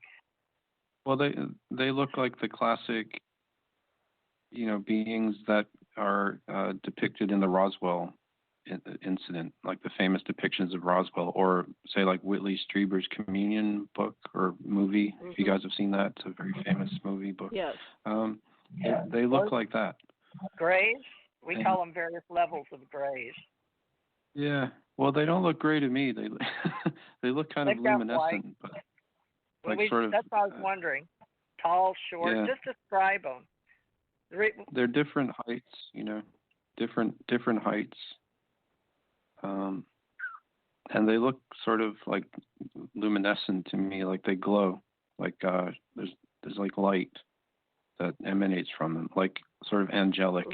Well, they look like the classic, beings that are depicted in the Roswell incident, like the famous depictions of Roswell, or say like Whitley Strieber's Communion book or movie. If you guys have seen that, it's a very famous movie book. Yes. They look like that. Grays? We call them various levels of grays. Yeah. Well, they don't look gray to me. They look kind of luminescent, but sort of. That's what I was wondering. Tall, short. Yeah. Just describe them. They're different heights, different heights, and they look sort of like luminescent to me, like they glow, like there's like light that emanates from them, like sort of angelic.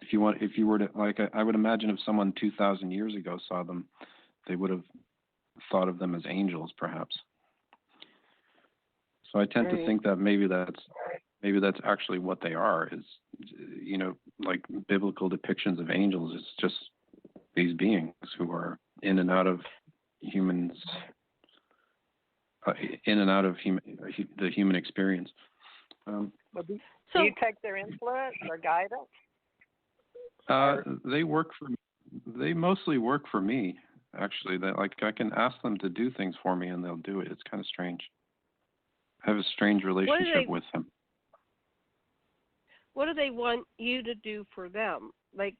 If you were to, like, I would imagine if someone 2,000 years ago saw them, they would have thought of them as angels, perhaps. So I tend to think that maybe that's actually what they are, is, like biblical depictions of angels. It's just these beings who are in and out of humans, the human experience. Do you take their influence or guidance? They mostly work for me, actually. I can ask them to do things for me and they'll do it. It's kind of strange. I have a strange relationship with them. What do they want you to do for them? Like,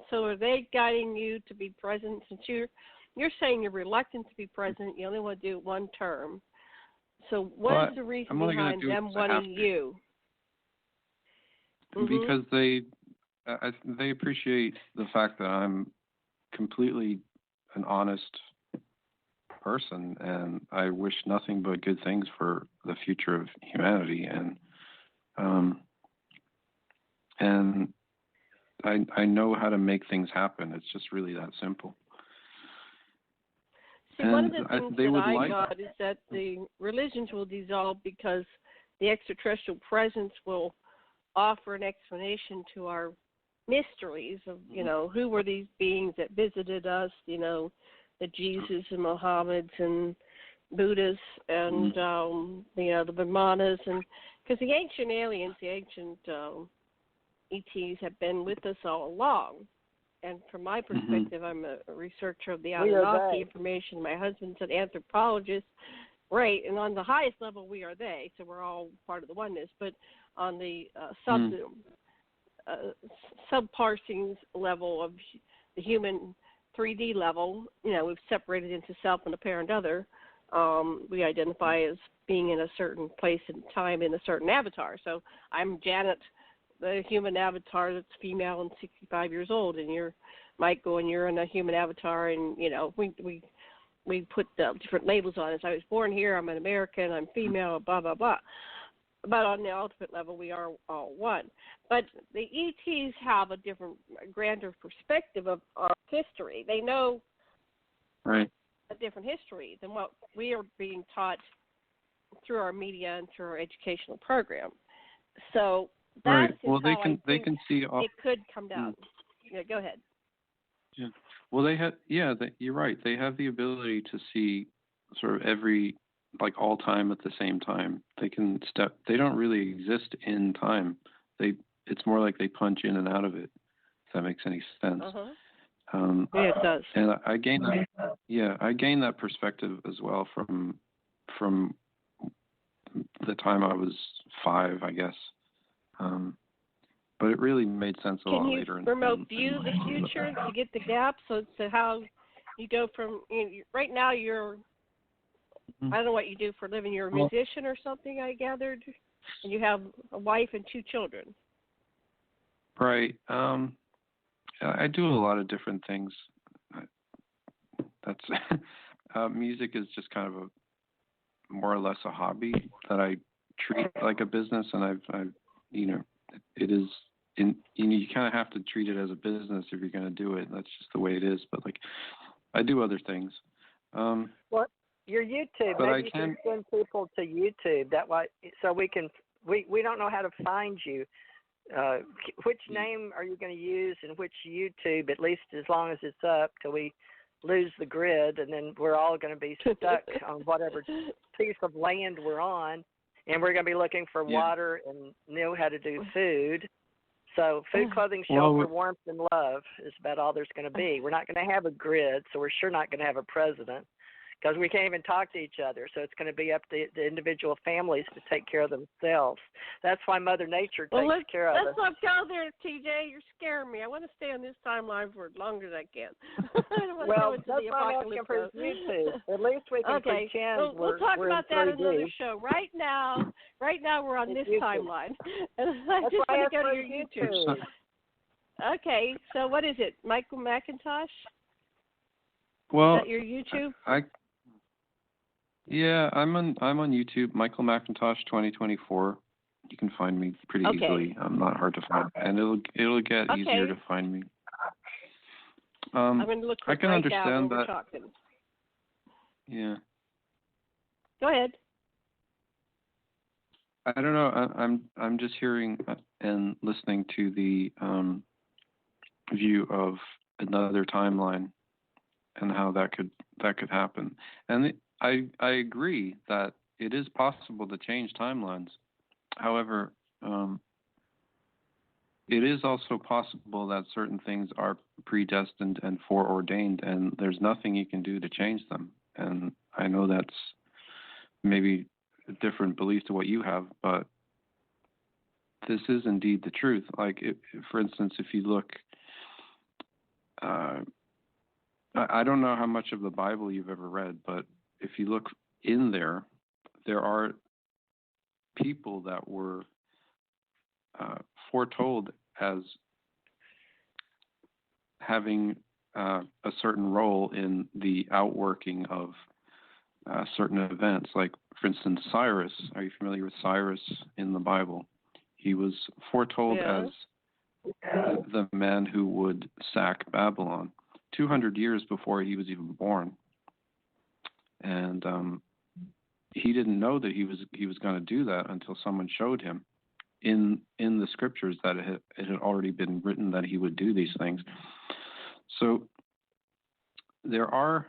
so are they guiding you to be present? Since you're saying you're reluctant to be present, you only want to do it one term. So what is the reason behind them wanting you? Because they appreciate the fact that I'm completely an honest person, and I wish nothing but good things for the future of humanity, and I know how to make things happen. It's just really that simple. See, one of the things that I got is that the religions will dissolve because the extraterrestrial presence will offer an explanation to our mysteries of, who were these beings that visited us, the Jesus and Mohammeds and Buddhists and, the vimanas, and because the ancient aliens, the ancient ETs have been with us all along. And from my perspective, I'm a researcher of the Anunnaki information. My husband's an anthropologist. Right, and on the highest level, we are they, so we're all part of the oneness. But on the sub-parsings level of the human 3D level, we've separated into self and apparent other. we identify as being in a certain place and time in a certain avatar. So I'm Janet, the human avatar that's female and 65 years old, and you're Michael, and you're in a human avatar, and we put different labels on it. So I was born here, I'm an American, I'm female, blah, blah, blah. But on the ultimate level, we are all one. But the ETs have a different, grander perspective of our history. They know a different history than what we are being taught through our media and through our educational program. So that's they can see all. It could come down. Yeah, go ahead. Yeah. Well, you're right. They have the ability to see sort of every, like, all time at the same time. They can they don't really exist in time. It's more like they punch in and out of it, if that makes any sense. Yeah, it does. And I gained that. Yeah, I gained that perspective as well from the time I was 5, I guess. But it really made sense a lot later. Can you remote view the future to get the gap? So how you go from right now you're I don't know what you do for a living. You're a musician or something, I gathered, and you have a wife and 2 children. Right. I do a lot of different things. That's music is just kind of a more or less a hobby that I treat like a business, and I've it is you kind of have to treat it as a business if you're going to do it. That's just the way it is. But like, I do other things. What? Your YouTube. But maybe you can send people to YouTube. That way, so we don't know how to find you. Which name are you going to use and which YouTube? At least as long as it's up till we lose the grid, and then we're all going to be stuck on whatever piece of land we're on, and we're going to be looking for water and know how to do food. So food, clothing, shelter, warmth, and love is about all there's going to be. We're not going to have a grid, so we're sure not going to have a president because we can't even talk to each other. So it's going to be up to the individual families to take care of themselves. That's why Mother Nature takes care of us. Let's not go there, TJ. You're scaring me. I want to stay on this timeline for as long as I can. I don't want to go into that's the why I'm asking for YouTube. At least we can pretend we'll talk about that in another 3D. show. Right now we're on this timeline. And I That's just why want to I go to your YouTube. Okay, so what is it? Michael Macintosh? Well, is that your YouTube? I'm on YouTube, Michael Macintosh 2024. You can find me pretty easily. I'm not hard to find, and it'll get easier to find me. I'm going to look for I can understand that. Talking. Yeah. Go ahead. I don't know. I'm just hearing and listening to the view of another timeline and how that could happen. And I agree that it is possible to change timelines. However, it is also possible that certain things are predestined and foreordained, and there's nothing you can do to change them. And I know that's maybe a different belief to what you have, but this is indeed the truth. Like, for instance, if you look, I don't know how much of the Bible you've ever read, but if you look in there are people that were foretold as having a certain role in the outworking of certain events. Like, for instance, Cyrus. Are you familiar with Cyrus in the Bible? He was foretold as the man who would sack Babylon 200 years before he was even born. And he didn't know that he was going to do that until someone showed him in the scriptures that it had already been written that he would do these things. So there are,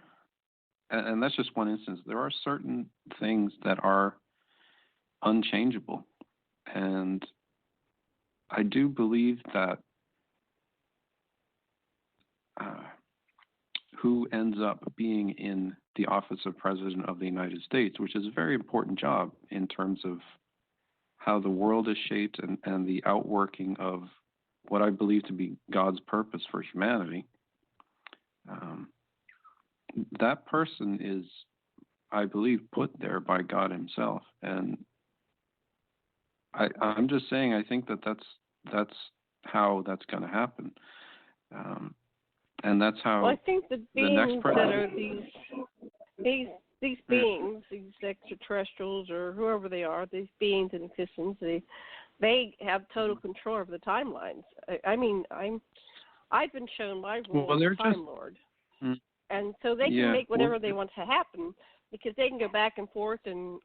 and that's just one instance, there are certain things that are unchangeable. And I do believe that who ends up being in the office of President of the United States, which is a very important job in terms of how the world is shaped and the outworking of what I believe to be God's purpose for humanity. That person is I believe, put there by God himself. And I'm just saying, I think that's how that's going to happen. And that's how I think the beings that are these beings, these extraterrestrials or whoever they are, these beings in existence, they have total control over the timelines. I mean, I've been shown my role as Time Lord. And so they can make whatever they want to happen, because they can go back and forth and,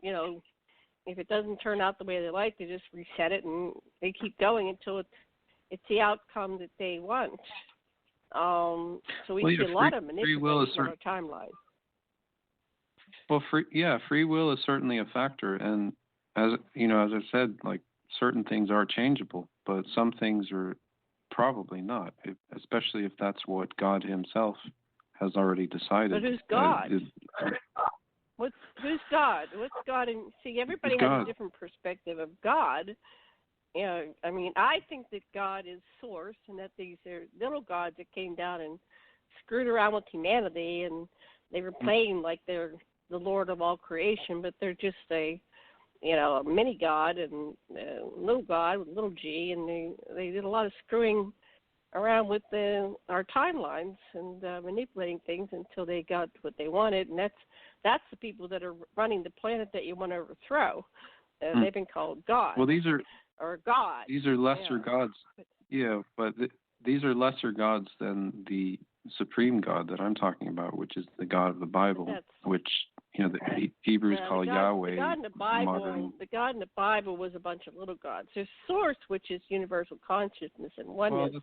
if it doesn't turn out the way they like, they just reset it and they keep going until it's the outcome that they want. So we see a lot of manipulation on our timeline. Well, free will is certainly a factor, and as I said, like, certain things are changeable, but some things are probably not, especially if that's what God himself has already decided. But who's God? Who's God? What's God? And see, everybody has a different perspective of God. I mean, I think that God is source, and that these are little gods that came down and screwed around with humanity, and they were playing like they're the Lord of all creation, but they're just a mini God and little God with little g, and they did a lot of screwing around with our timelines and manipulating things until they got what they wanted, and that's the people that are running the planet that you want to overthrow. They've been called God. Well, these are God. These are lesser gods. Yeah, but these are lesser gods than the supreme God that I'm talking about, which is the God of the Bible, which the Hebrews call Yahweh. The God in the Bible was a bunch of little gods. There's Source, which is universal consciousness and oneness,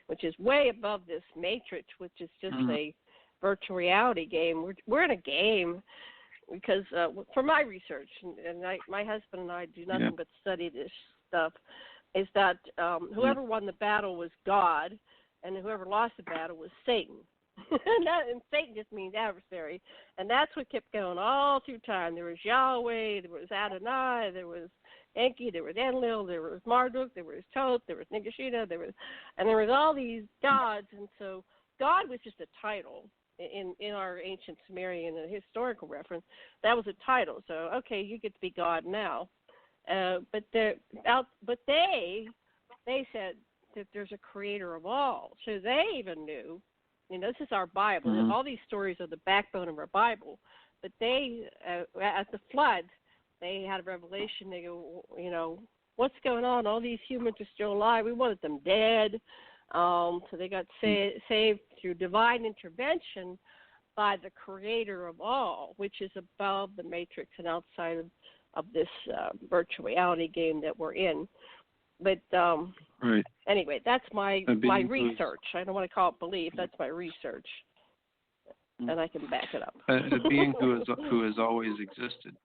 which is way above this matrix, which is just a virtual reality game. We're in a game because for my research, and my husband and I do nothing but study this stuff, is that whoever won the battle was God, and whoever lost the battle was Satan. And Satan just means adversary, and that's what kept going all through time. There was Yahweh, there was Adonai, there was Enki, there was Enlil, there was Marduk, there was Thoth, there was Nigashita, there was all these gods, and so God was just a title in our ancient Sumerian historical reference. That was a title. So okay, you get to be God now, but they said that there's a creator of all, so they even knew. This is our Bible. All these stories are the backbone of our Bible. But they, at the flood, they had a revelation. They go, what's going on? All these humans are still alive. We wanted them dead. So they got saved through divine intervention by the creator of all, which is above the matrix and outside of this virtual reality game that we're in. But anyway, that's my research. I don't want to call it belief. That's my research, and I can back it up. A being who has always existed.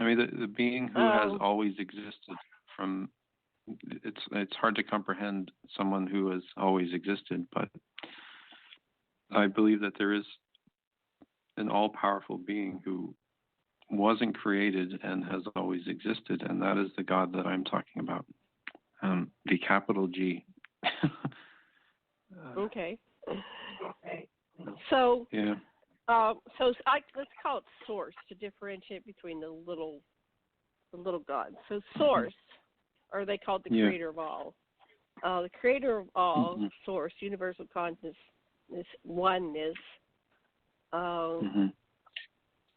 I mean, the being who has always existed. It's hard to comprehend someone who has always existed, but I believe that there is an all-powerful being who wasn't created and has always existed, and that is the God that I'm talking about. The capital G. Okay. So let's call it Source to differentiate between the little gods. So Source, or they called the creator of all. The creator of all, Source, universal consciousness, oneness.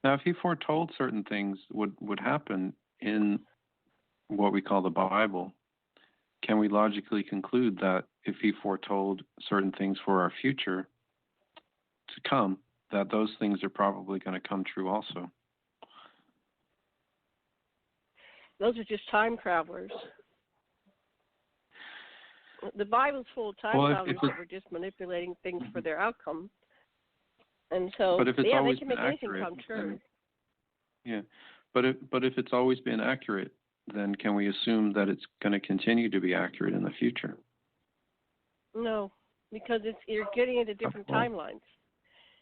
Now, if he foretold certain things would happen in what we call the Bible, can we logically conclude that if he foretold certain things for our future to come, that those things are probably going to come true also? Those are just time travelers. The Bible's full of time travelers that were just manipulating things for their outcome. And so, but if it's they can make anything come true. But if it's always been accurate, then can we assume that it's going to continue to be accurate in the future? No, because you're getting into different timelines.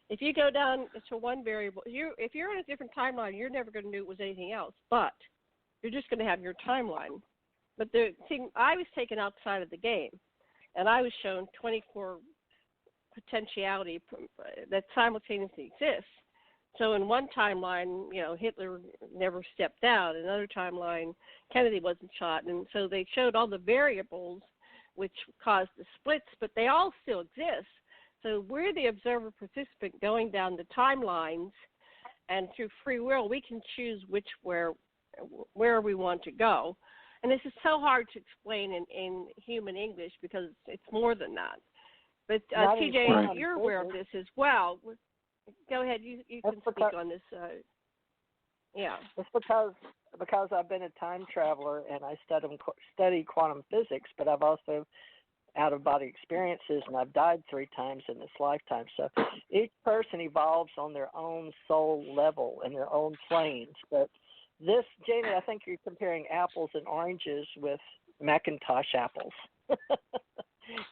If you go down to one variable, if you're in a different timeline, you're never going to know it was anything else, but you're just going to have your timeline. But I was taken outside of the game, and I was shown 24 potentiality that simultaneously exists. So in one timeline, Hitler never stepped out. In another timeline, Kennedy wasn't shot. And so they showed all the variables which caused the splits, but they all still exist. So we're the observer participant going down the timelines, and through free will, we can choose where we want to go. And this is so hard to explain in human English because it's more than that. But TJ, you're aware of this as well. Go ahead. You can speak on this. Yeah. It's because I've been a time traveler and I study quantum physics, but I've also out-of-body experiences, and I've died 3 times in this lifetime. So each person evolves on their own soul level and their own planes. But this, Janie, I think you're comparing apples and oranges with Macintosh apples.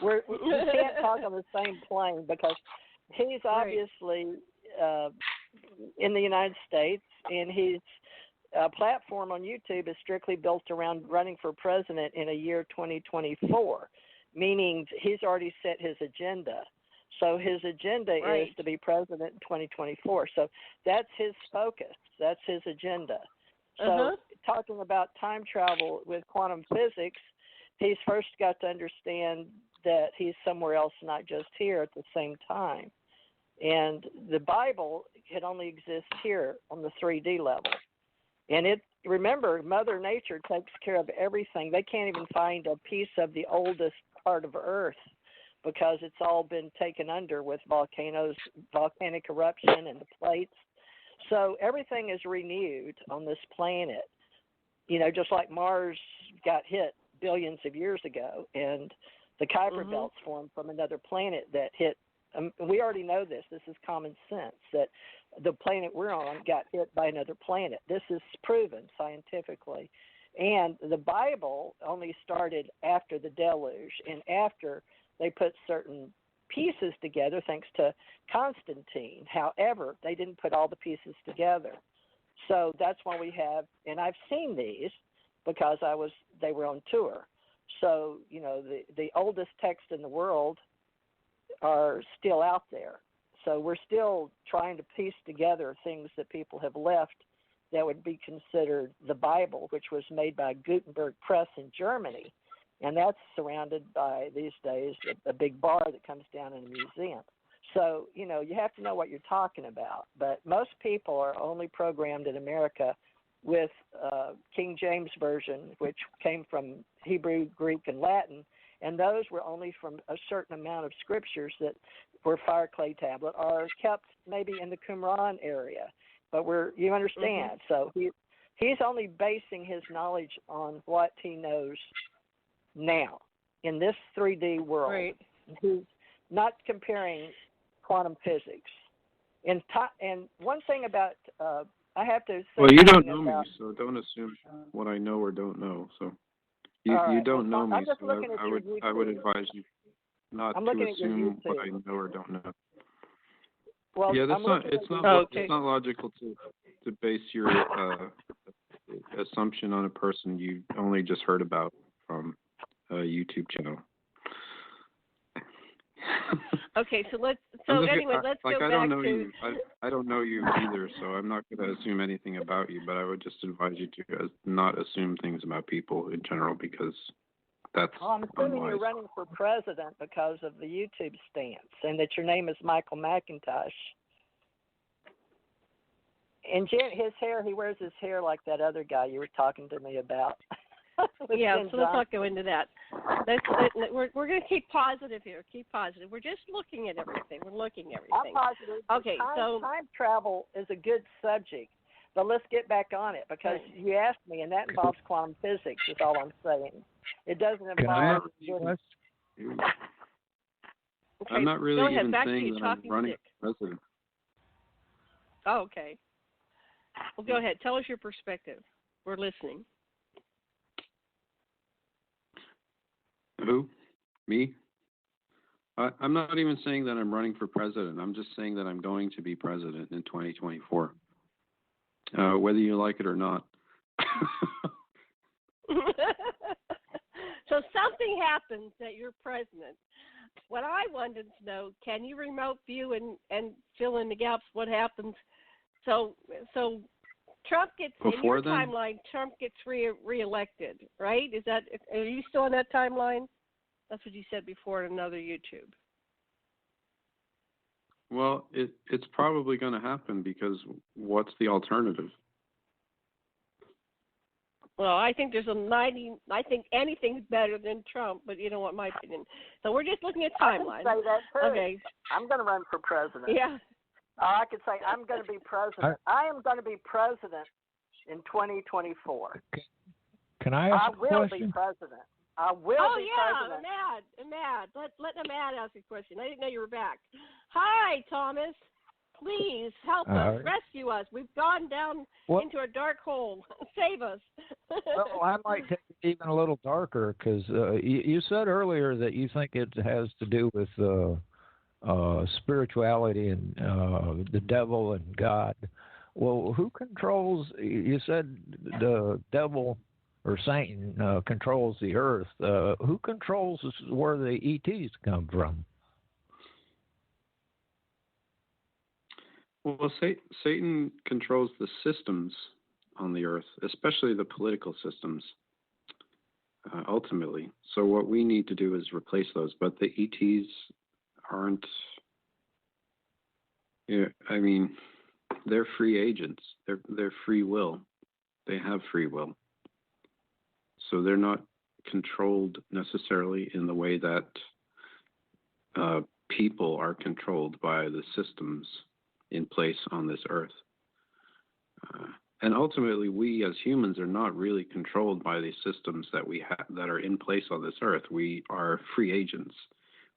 We can't talk on the same plane because he's obviously in the United States, and his platform on YouTube is strictly built around running for president in a year 2024, meaning he's already set his agenda. So his agenda is to be president in 2024. So that's his focus. That's his agenda. So talking about time travel with quantum physics, he's first got to understand that he's somewhere else, not just here at the same time. And the Bible can only exist here on the 3D level. And remember, Mother Nature takes care of everything. They can't even find a piece of the oldest part of Earth because it's all been taken under with volcanoes, volcanic eruption, and the plates. So everything is renewed on this planet, just like Mars got hit billions of years ago, and the Kuiper belts formed from another planet that hit. We already know this. This is common sense that the planet we're on got hit by another planet. This is proven scientifically. And the Bible only started after the deluge and after they put certain pieces together, thanks to Constantine. However, they didn't put all the pieces together. So that's why we have, and I've seen these because they were on tour. So, the oldest text in the world are still out there. So we're still trying to piece together things that people have left that would be considered the Bible, which was made by Gutenberg Press in Germany. And that's surrounded by, these days, a big bar that comes down in a museum. So, you have to know what you're talking about. But most people are only programmed in America with King James Version, which came from Hebrew, Greek, and Latin. And those were only from a certain amount of scriptures that were fire clay tablet or kept maybe in the Qumran area. But you understand. So he's only basing his knowledge on what he knows now in this 3D world. Right. He's not comparing quantum physics. And one thing about I have to say. Well, you don't know me, so don't assume what I know or don't know. So you don't know me, so I would advise you not to assume what I know or don't know. Well, yeah, it's not logical to base your assumption on a person you only just heard about from a YouTube channel. Okay, so let's go back to. I don't know you either, so I'm not going to assume anything about you. But I would just advise you to not assume things about people in general because that's. Well, I'm assuming you're running for president because of the YouTube stance, and that your name is Michael Macintosh. And his hair, he wears his hair like that other guy you were talking to me about. Yeah, so let's not go into that. We're going to keep positive here. Keep positive. We're just looking at everything. We're looking at everything. I'm positive. Okay, time travel is a good subject, but let's get back on it because you asked me, and that involves quantum physics. Is all I'm saying. It doesn't involve. I'm not really even saying that I'm running for president. Oh, okay. Well, go ahead. Tell us your perspective. We're listening. Who? Me? I'm not even saying that I'm running for president. I'm just saying that I'm going to be president in 2024, whether you like it or not. So something happens that you're president. What I wanted to know, can you remote view and fill in the gaps? What happens So Trump gets Before in your timeline. Trump gets reelected, right? Are you still on that timeline? That's what you said before in another YouTube. Well, it's probably going to happen because what's the alternative? Well, I think I think anything's better than Trump, but you don't want my opinion. So we're just looking at timeline. I can say that too. Okay. I'm going to run for president. Yeah. I could say I'm going to be president. I am going to be president in 2024. Can I ask a question? I will be president. I will be president. Imad. Let Imad ask a question. I didn't know you were back. Hi, Thomas. Please help us, rescue us. We've gone down into a dark hole. Save us. Well, I might take it even a little darker because you said earlier that you think it has to do with spirituality and the devil and God. Well, who controls? You said the devil or Satan controls the earth. Who controls where the ETs come from? Well, Satan controls the systems on the earth, especially the political systems, ultimately. So what we need to do is replace those. But the ETs aren't, I mean, they're free agents. They're free will. They have free will. So they're not controlled necessarily in the way that people are controlled by the systems in place on this earth. And ultimately, we as humans are not really controlled by the systems that we have that are in place on this earth. We are free agents.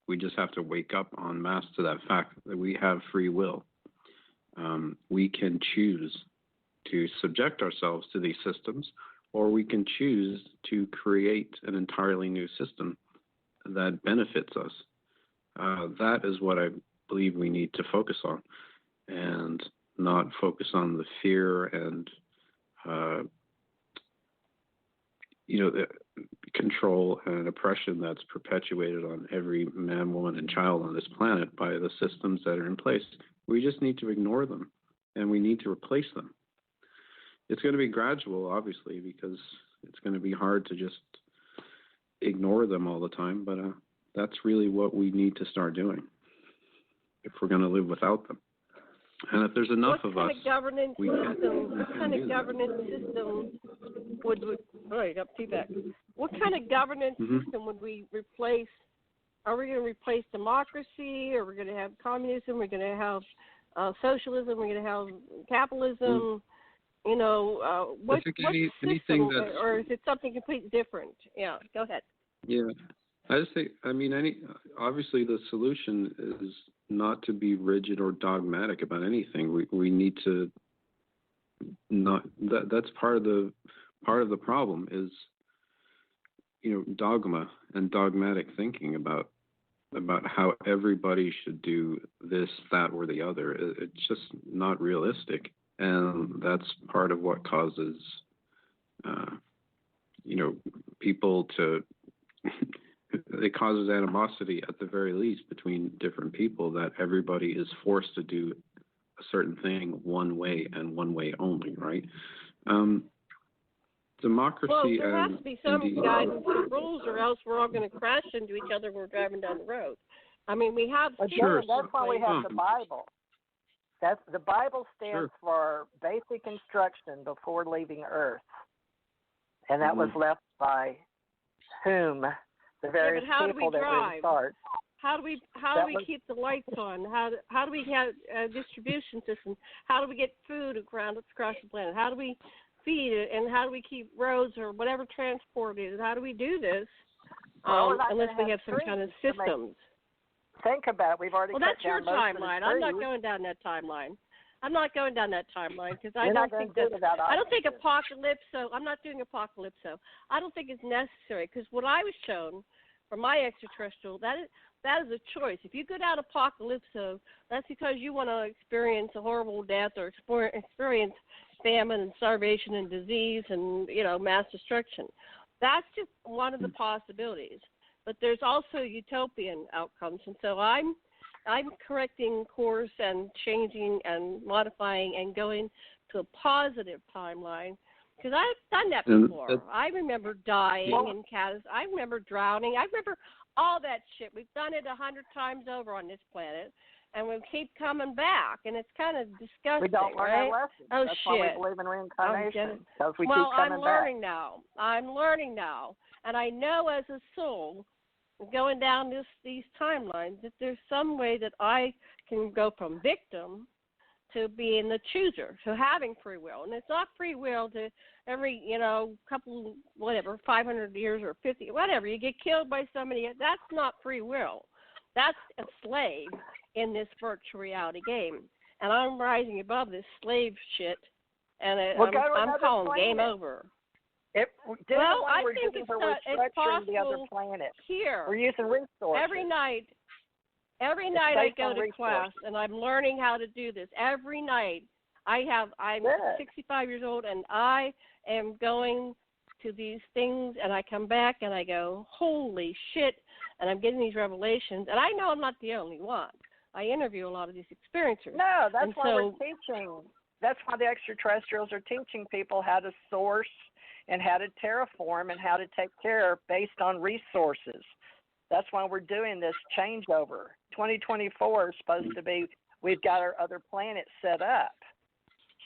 We just have to wake up en masse to that fact that we have free will. We can choose to subject ourselves to these systems, or we can choose to create an entirely new system that benefits us. That is what I believe we need to focus on, and not focus on the fear and the control and oppression that's perpetuated on every man, woman, and child on this planet by the systems that are in place. We just need to ignore them, and we need to replace them. It's going to be gradual, obviously, because it's going to be hard to just ignore them all the time, but that's really what we need to start doing if we're going to live without them. And if there's enough of us, what kind of governance system would What kind of governance system would we replace? Are we going to replace democracy? Are we going to have communism? Are we going to have socialism? Are we going to have capitalism? What's system, or is it something completely different? Yeah, go ahead. Yeah, I just think, obviously the solution is not to be rigid or dogmatic about anything. We need to not, that's part of the problem is, dogma and dogmatic thinking about how everybody should do this, that, or the other. It's just not realistic. And that's part of what causes, people to, it causes animosity at the very least between different people, that everybody is forced to do a certain thing one way and one way only, right? Democracy. Well, there has to be some guidance and rules, or else we're all going to crash into each other when we're driving down the road. I mean, we have. Sure. That's why we have the Bible. The Bible stands for basic instruction before leaving Earth, and that was left by whom? The various people that were in charge. How do we keep the lights on? How do we have a distribution system? How do we get food across the planet? How do we feed it? And how do we keep roads or whatever transport is? How do we do this unless we have some kind of systems? Think about it. We've already that's your timeline. I'm not going down that timeline. Because I don't think apocalypso. I'm not doing apocalypso. I don't think it's necessary, because what I was shown from my extraterrestrial, that is a choice. If you go down apocalypso, that's because you want to experience a horrible death or experience famine and starvation and disease and mass destruction. That's just one of the possibilities. But there's also utopian outcomes, and so I'm I'm correcting course and changing and modifying and going to a positive timeline because I've done that before. I remember dying in I remember drowning. I remember all that shit. We've done it 100 times over on this planet, and we keep coming back, and it's kind of disgusting. We don't learn our lessons. Oh, That's shit. why we believe in reincarnation. Because we keep I'm coming learning back. now. I'm learning now, and I know as a soul, going down these timelines, that there's some way that I can go from victim to being the chooser, to having free will. And it's not free will to every, couple, 500 years or 50, whatever, you get killed by somebody. That's not free will. That's a slave in this virtual reality game. And I'm rising above this slave shit, and I'm calling game over. I think it's possible the other planet. Here. We're using resources. Every night I go to class, and I'm learning how to do this. Every night I'm 65 years old, and I am going to these things, and I come back, and I go, holy shit, and I'm getting these revelations. And I know I'm not the only one. I interview a lot of these experiencers. No, that's why we're teaching. That's why the extraterrestrials are teaching people how to source and how to terraform and how to take care based on resources. That's why we're doing this changeover. 2024 is supposed to be, we've got our other planets set up.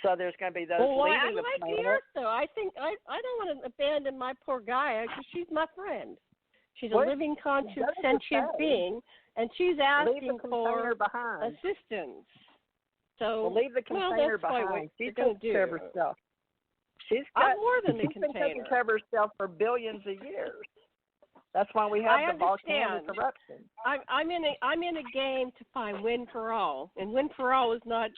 So there's going to be those leaving the planet. The Earth, though. I think I don't want to abandon my poor Gaia because she's my friend. She's a living, conscious, sentient being, and she's asking for assistance. So we'll leave the container behind. She's taking care of herself. I'm more than the container. She's been taking care of herself for billions of years. That's why we have the volcanic eruption. I'm in a game to find win for all, and win for all is not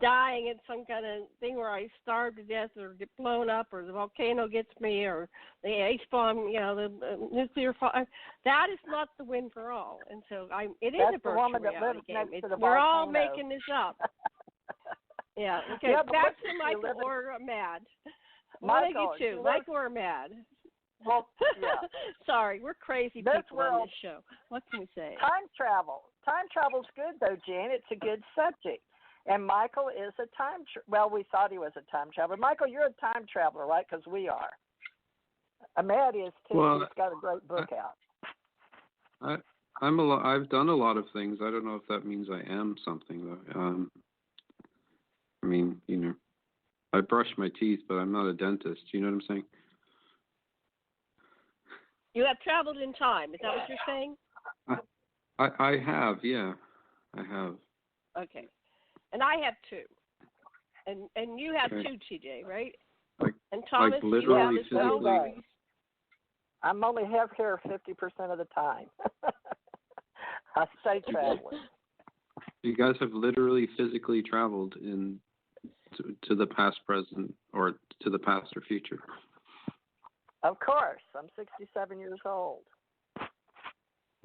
dying in some kind of thing where I starve to death or get blown up or the volcano gets me or the H bomb, the nuclear fire. That is not the win for all, and so it is a virtual reality game. We're all making this up. Yeah. Okay. Back to Michael or Mad. Michael, you Michael or Mad. Well, yeah. Sorry, we're crazy people on this show. What can we say? Time travel. Time travel's good, though, Jen. It's a good subject. And Michael is a we thought he was a time traveler. Michael, you're a time traveler, right? Because we are. Ahmed is, too. Well, he's got a great book out. I've done a lot of things. I don't know if that means I am something, though. I brush my teeth, but I'm not a dentist. You know what I'm saying? You have traveled in time. Is that what you're saying? I have, yeah. I have. Okay. And I have too. And you have too, TJ, right? And Thomas, you have as well? I'm only half here 50% of the time. I stay traveling. You guys have literally physically traveled to the past, present, or to the past or future. Of course. I'm 67 years old.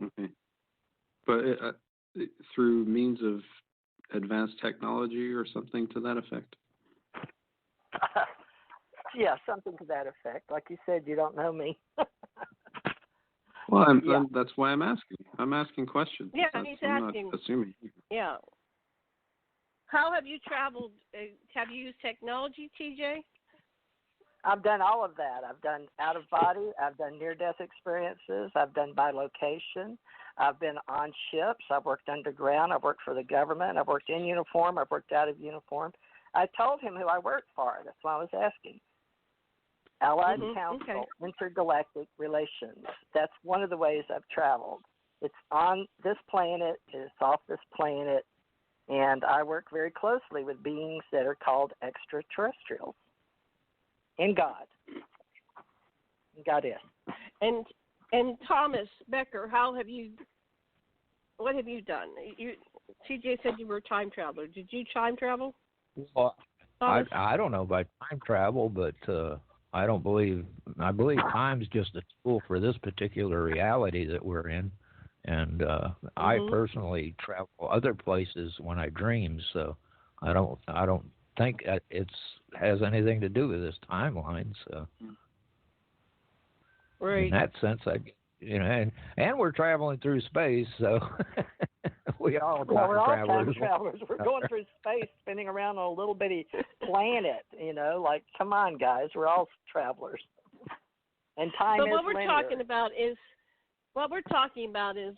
Okay. But through means of advanced technology or something to that effect? Yeah, something to that effect. Like you said, you don't know me. Well, that's why I'm asking. I'm asking questions. Yeah, he's asking. I'm not assuming. Yeah. How have you traveled? Have you used technology, TJ? I've done all of that. I've done out of body. I've done near-death experiences. I've done by location. I've been on ships. I've worked underground. I've worked for the government. I've worked in uniform. I've worked out of uniform. I told him who I worked for. That's why I was asking. Allied Council, Intergalactic Relations. That's one of the ways I've traveled. It's on this planet. It's off this planet. And I work very closely with beings that are called extraterrestrials. In God. God is. And Thomas Becker, what have you done? TJ said you were a time traveler. Did you time travel? Well, I don't know about time travel, but I believe time's just a tool for this particular reality that we're in. And I personally travel other places when I dream, so I don't think it has anything to do with this timeline. So, right. In that sense, and we're traveling through space, so We all we're all time travelers. travelers. We're going through space, spinning around on a little bitty planet. Like, come on, guys, we're all travelers. And time is linear. But what we're talking about is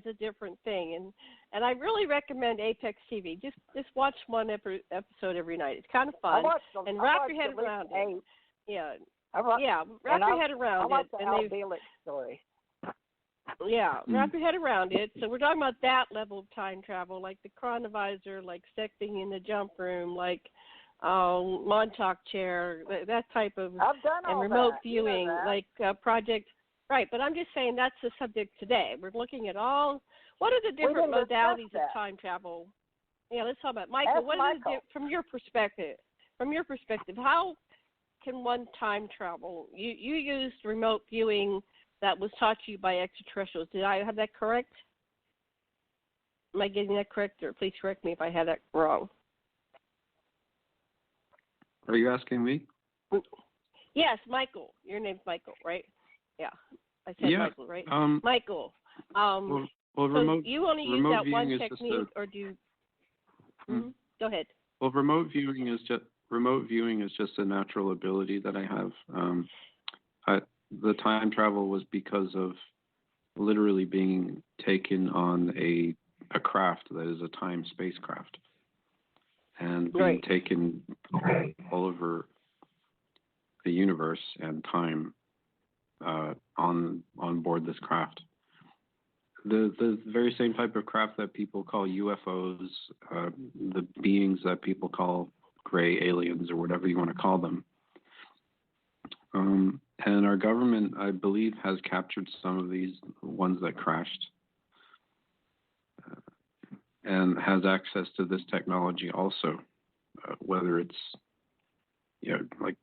a different thing, and I really recommend Apex TV. Just watch one episode every night. It's kind of fun, and wrap your head around it. Yeah, wrap your head around it. And the Felix story. Yeah, wrap your head around it. So we're talking about that level of time travel, like the chronovisor, like sexting in the jump room, like Montauk chair, that type of, I've done all and remote that. viewing, like Project. Right, but I'm just saying that's the subject today. We're looking at what are the different modalities of time travel? Yeah, let's talk about Michael. From your perspective? How can one time travel? You used remote viewing that was taught to you by extraterrestrials. Did I have that correct? Am I getting that correct, or please correct me if I had that wrong? Are you asking me? Yes, Michael. Your name's Michael, right? Yeah, I said Michael, right? Michael. Well, so you only use that one technique, or do you? Go ahead. Well, remote viewing is just a natural ability that I have. The time travel was because of literally being taken on a craft that is a time spacecraft, and being taken all over the universe and time on board this craft. The very same type of craft that people call UFOs, the beings that people call gray aliens or whatever you want to call them. And our government, I believe, has captured some of these ones that crashed, and has access to this technology also, whether it's, like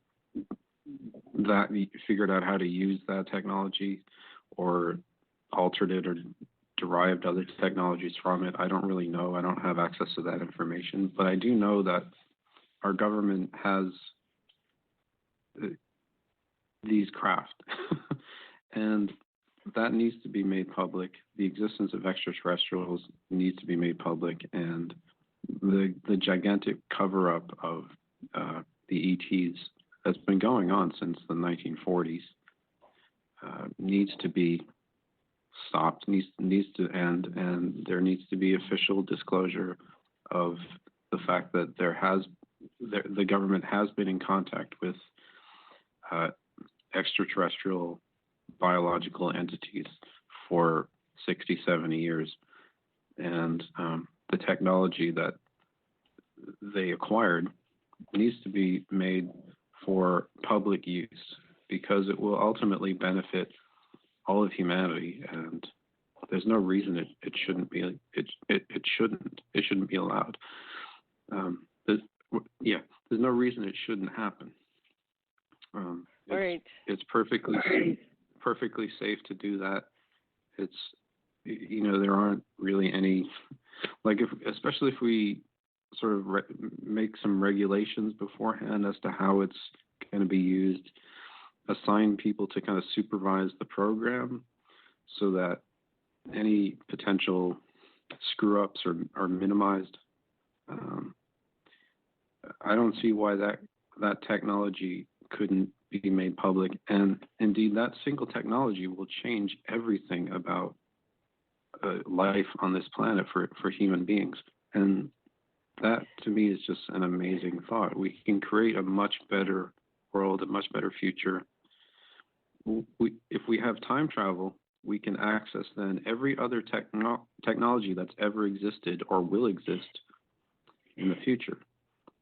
that, you figured out how to use that technology or altered it or derived other technologies from it. I don't really know. I don't have access to that information, but I do know that our government has these craft and that needs to be made public. The existence of extraterrestrials needs to be made public, and the gigantic cover-up of the ETs that's been going on since the 1940s needs to be stopped, needs to end, and there needs to be official disclosure of the fact that the government has been in contact with extraterrestrial biological entities for 60, 70 years. And the technology that they acquired needs to be made for public use, because it will ultimately benefit all of humanity. And there's no reason it shouldn't be allowed. There's no reason it shouldn't happen. It's perfectly safe to do that. It's, there aren't really any, especially if we sort of make some regulations beforehand as to how it's going to be used, assign people to kind of supervise the program so that any potential screw ups are minimized. I don't see why that technology couldn't be made public, and indeed that single technology will change everything about life on this planet for human beings. And that to me is just an amazing thought. We can create a much better world, a much better future. If we have time travel, we can access then every other technology that's ever existed or will exist in the future.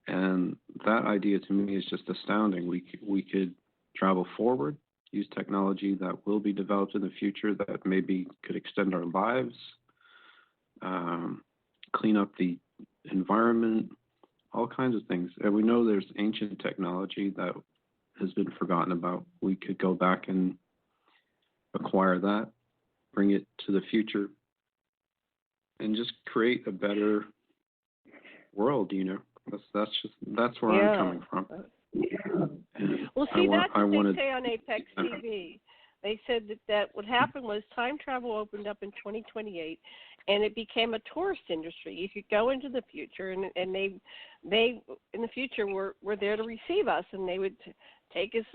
And that idea to me is just astounding. We could travel forward, use technology that will be developed in the future that maybe could extend our lives, clean up the environment, all kinds of things. And we know there's ancient technology that has been forgotten about. We could go back and acquire that, bring it to the future, and just create a better world, That's where I'm coming from. Well, see, that's what they say on Apex TV. they said that what happened was time travel opened up in 2028, and it became a tourist industry. You could go into the future, and they in the future were there to receive us, and they would take us,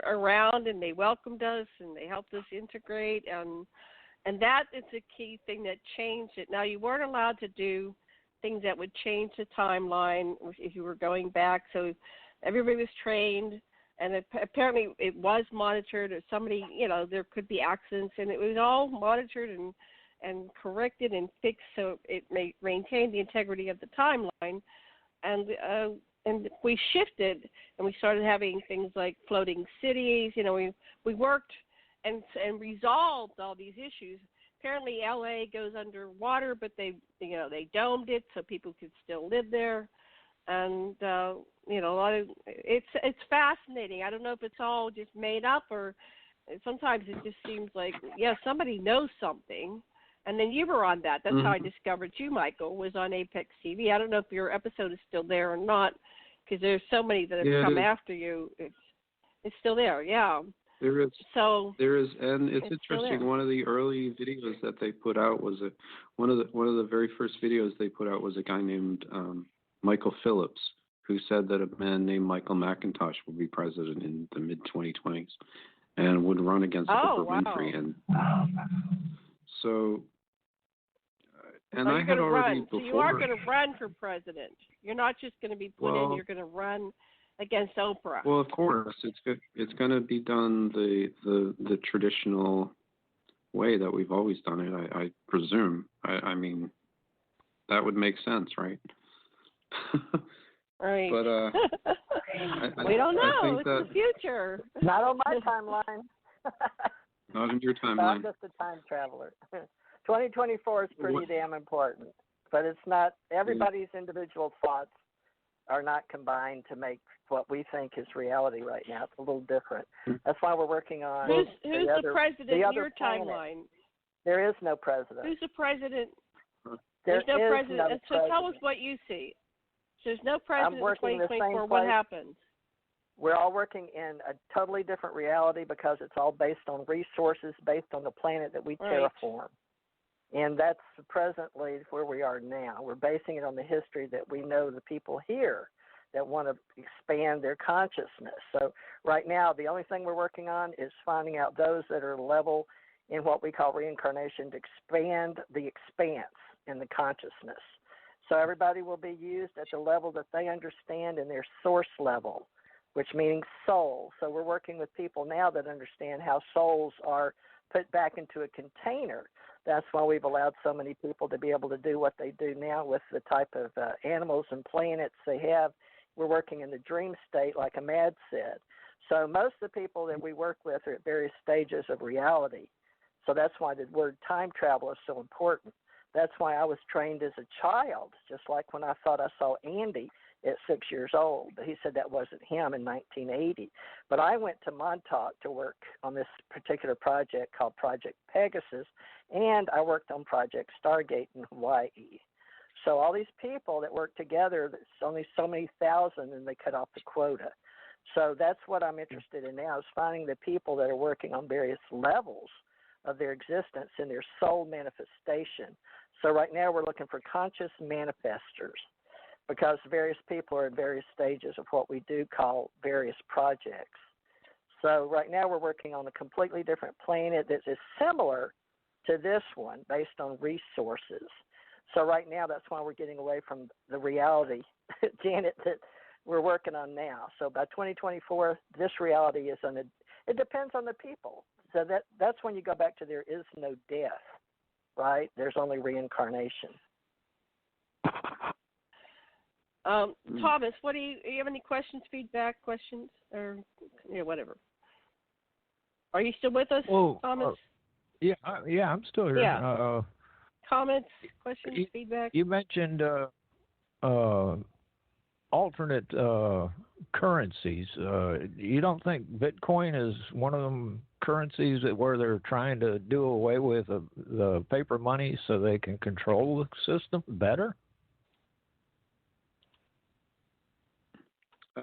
around, and they welcomed us, and they helped us integrate, and that is a key thing that changed it. Now, you weren't allowed to do things that would change the timeline if you were going back, so everybody was trained, and apparently it was monitored, or somebody, there could be accidents, and it was all monitored and corrected and fixed so it maintained the integrity of the timeline. And we shifted, and we started having things like floating cities. We worked and resolved all these issues. Apparently, LA goes underwater, but they domed it so people could still live there. And a lot of it's fascinating. I don't know if it's all just made up, or sometimes it just seems like somebody knows something. And then you were on that. That's how I discovered you, Michael, was on Apex TV. I don't know if your episode is still there or not, because there's so many that have come after you. It's still there, yeah. There is. So there is, and it's interesting. One of the early videos that they put out was one of the very first videos they put out was a guy named Michael Phillips, who said that a man named Michael Macintosh would be president in the mid-2020s and would run against Oprah Winfrey. And so. And I had already before. So you are going to run for president. You're not just going to be put in. You're going to run against Oprah. Well, of course, it's going to be done the traditional way that we've always done it. I presume. I mean, that would make sense, right? Right. But we don't know. It's the future. Not on my timeline. Not in your timeline. I'm just a time traveler. 2024 is pretty damn important, but it's not. Everybody's individual thoughts are not combined to make what we think is reality right now. It's a little different. That's why we're working on. Who's the president in your timeline? There is no president. Who's the president? There's no president. No so president. Tell us what you see. So there's no president in 2024. What place. happens? We're all working in a totally different reality because it's all based on resources, based on the planet that we terraform. And that's presently where we are now. We're basing it on the history that we know the people here that want to expand their consciousness. So right now, the only thing we're working on is finding out those that are level in what we call reincarnation to expand the expanse in the consciousness. So everybody will be used at the level that they understand in their source level, which meaning soul. So we're working with people now that understand how souls are put back into a container. That's why we've allowed so many people to be able to do what they do now with the type of animals and planets they have. We're working in the dream state, like Ahmad said. So most of the people that we work with are at various stages of reality. So that's why the word time travel is so important. That's why I was trained as a child, just like when I thought I saw Andy at 6 years old. He said that wasn't him in 1980. But I went to Montauk to work on this particular project called Project Pegasus, and I worked on Project Stargate in Hawaii. So all these people that work together, there's only so many thousand, and they cut off the quota. So that's what I'm interested in now, is finding the people that are working on various levels of their existence in their soul manifestation. So right now we're looking for conscious manifestors, because various people are at various stages of what we do call various projects. So right now we're working on a completely different planet that is similar to this one based on resources. So right now that's why we're getting away from the reality, Janet, that we're working on now. So by 2024, this reality is it depends on the people. So that's when you go back to there is no death, right? There's only reincarnation. Thomas, do you have any questions, feedback, questions, or whatever? Are you still with us, Thomas? Yeah, I'm still here. Yeah. Comments, questions, feedback? You mentioned alternate currencies. You don't think Bitcoin is one of them currencies where they're trying to do away with the paper money so they can control the system better?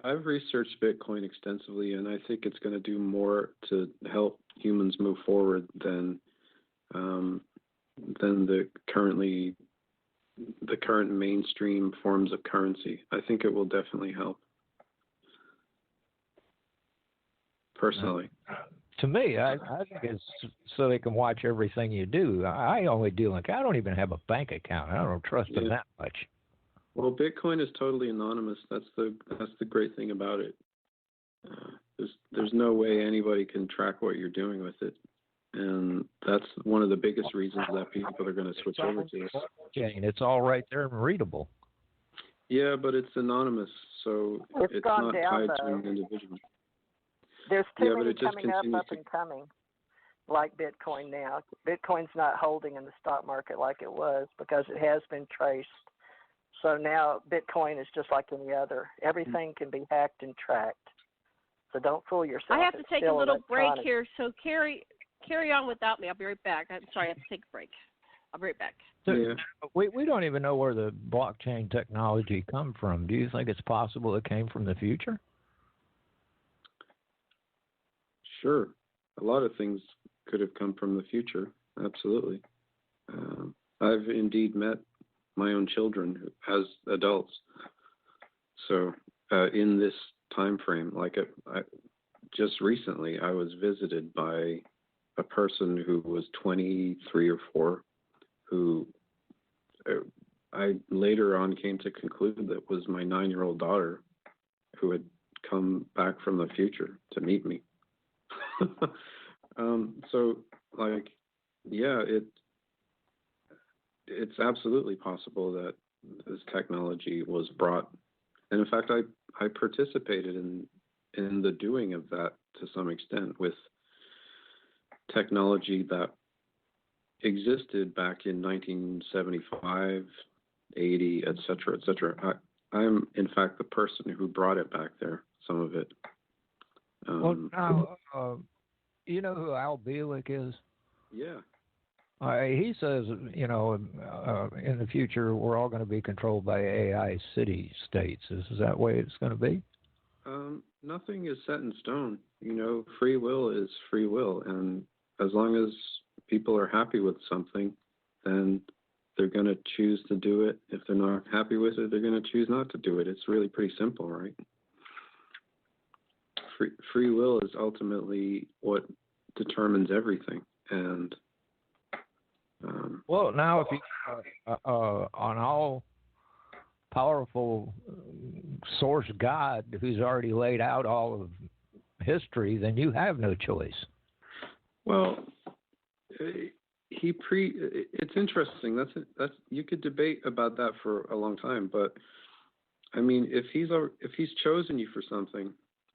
I've researched Bitcoin extensively, and I think it's going to do more to help humans move forward than the current mainstream forms of currency. I think it will definitely help. Personally. To me, I think it's so they can watch everything you do. I only do I don't even have a bank account. I don't trust them that much. Well, Bitcoin is totally anonymous. That's the great thing about it. There's no way anybody can track what you're doing with it, and that's one of the biggest reasons that people are going to switch over to this. It's all right there and readable. Yeah, but it's anonymous, so it's not tied to an individual. There's too many coming up and coming, like Bitcoin now. Bitcoin's not holding in the stock market like it was because it has been traced. So now Bitcoin is just like any other. Everything can be hacked and tracked. So don't fool yourself. I have to take a little break here, so carry on without me. I'll be right back. I'm sorry, I have to take a break. I'll be right back. So, we don't even know where the blockchain technology come from. Do you think it's possible it came from the future? Sure. A lot of things could have come from the future. Absolutely. I've indeed met my own children as adults. So in this time frame, just recently, I was visited by a person who was 23 or 4, who I later on came to conclude that was my 9-year-old daughter, who had come back from the future to meet me. It's absolutely possible that this technology was brought, and in fact, I participated in the doing of that to some extent with technology that existed back in 1975, 80, et cetera. I'm in fact the person who brought it back there, some of it. You know who Al Bielek is? Yeah. He says, in the future, we're all going to be controlled by AI city-states. Is that the way it's going to be? Nothing is set in stone. Free will is free will. And as long as people are happy with something, then they're going to choose to do it. If they're not happy with it, they're going to choose not to do it. It's really pretty simple, right? Free will is ultimately what determines everything. And well, now if you on all powerful source God, who's already laid out all of history, then you have no choice. Well, it's interesting. That's you could debate about that for a long time, but I mean, if he's chosen you for something,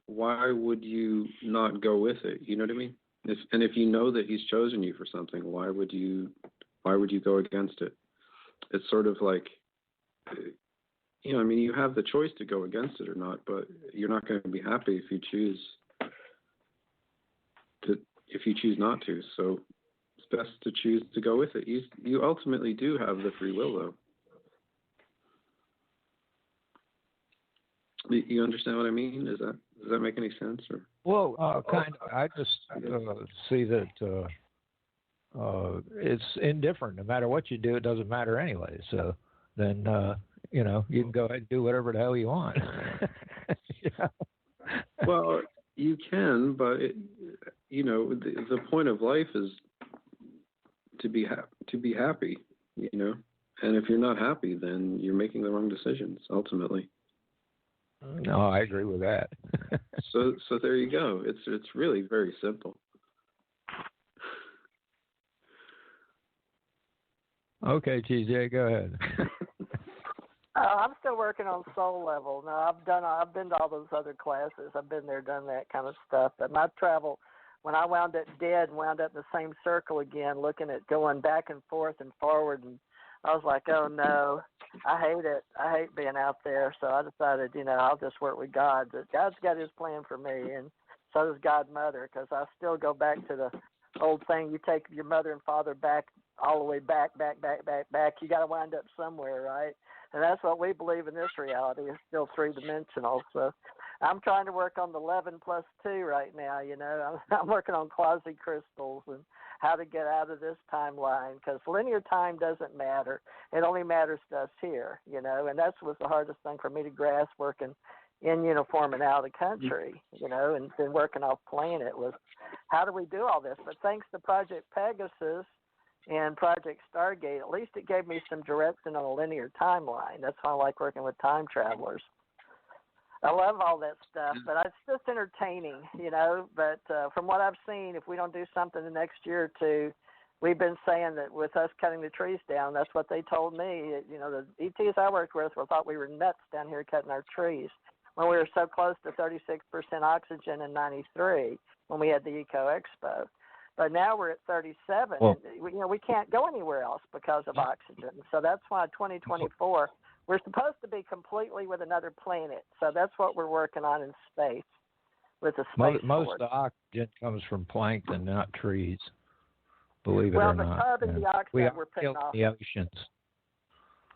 why would you not go with it? You know what I mean? If you know that he's chosen you for something, why would you go against it? It's sort of like, I mean, you have the choice to go against it or not, but you're not going to be happy if you choose not to. So it's best to choose to go with it. You ultimately do have the free will, though. You understand what I mean? Does that make any sense? Or? Well, kind of. I just see that it's indifferent. No matter what you do, it doesn't matter anyway. So then, you can go ahead and do whatever the hell you want. Yeah. Well, you can, but the point of life is to be happy. And if you're not happy, then you're making the wrong decisions ultimately. No, I agree with that. So there you go. It's really very simple. Okay, TJ, go ahead. I'm still working on soul level. No, I've been to all those other classes. I've been there, done that kind of stuff. But my travel, when I wound up dead, wound up in the same circle again, looking at going back and forth and forward, and I was like, oh no, I hate it. I hate being out there. So I decided, I'll just work with God. But God's got His plan for me, and so does Godmother, because I still go back to the old thing. You take your mother and father back, all the way back. You got to wind up somewhere, right? And that's what we believe in this reality. It's still 3-dimensional. So I'm trying to work on the 11 plus 2 right now. I'm working on quasi-crystals and how to get out of this timeline, because linear time doesn't matter. It only matters to us here, and that was the hardest thing for me to grasp working in uniform and out of the country, and then working off planet was how do we do all this? But thanks to Project Pegasus and Project Stargate, at least it gave me some direction on a linear timeline. That's why I like working with time travelers. I love all that stuff, but it's just entertaining, But from what I've seen, if we don't do something the next year or two, we've been saying that with us cutting the trees down, that's what they told me. The ETs I worked with thought we were nuts down here cutting our trees when we were so close to 36% oxygen in '93 when we had the Eco Expo. But now we're at 37. Well, and we can't go anywhere else because of oxygen. So that's why 2024. We're supposed to be completely with another planet, so that's what we're working on in space with the space most force. of the oxygen comes from plankton, not trees. Believe it or not. Well, the carbon dioxide we're putting off. The oceans.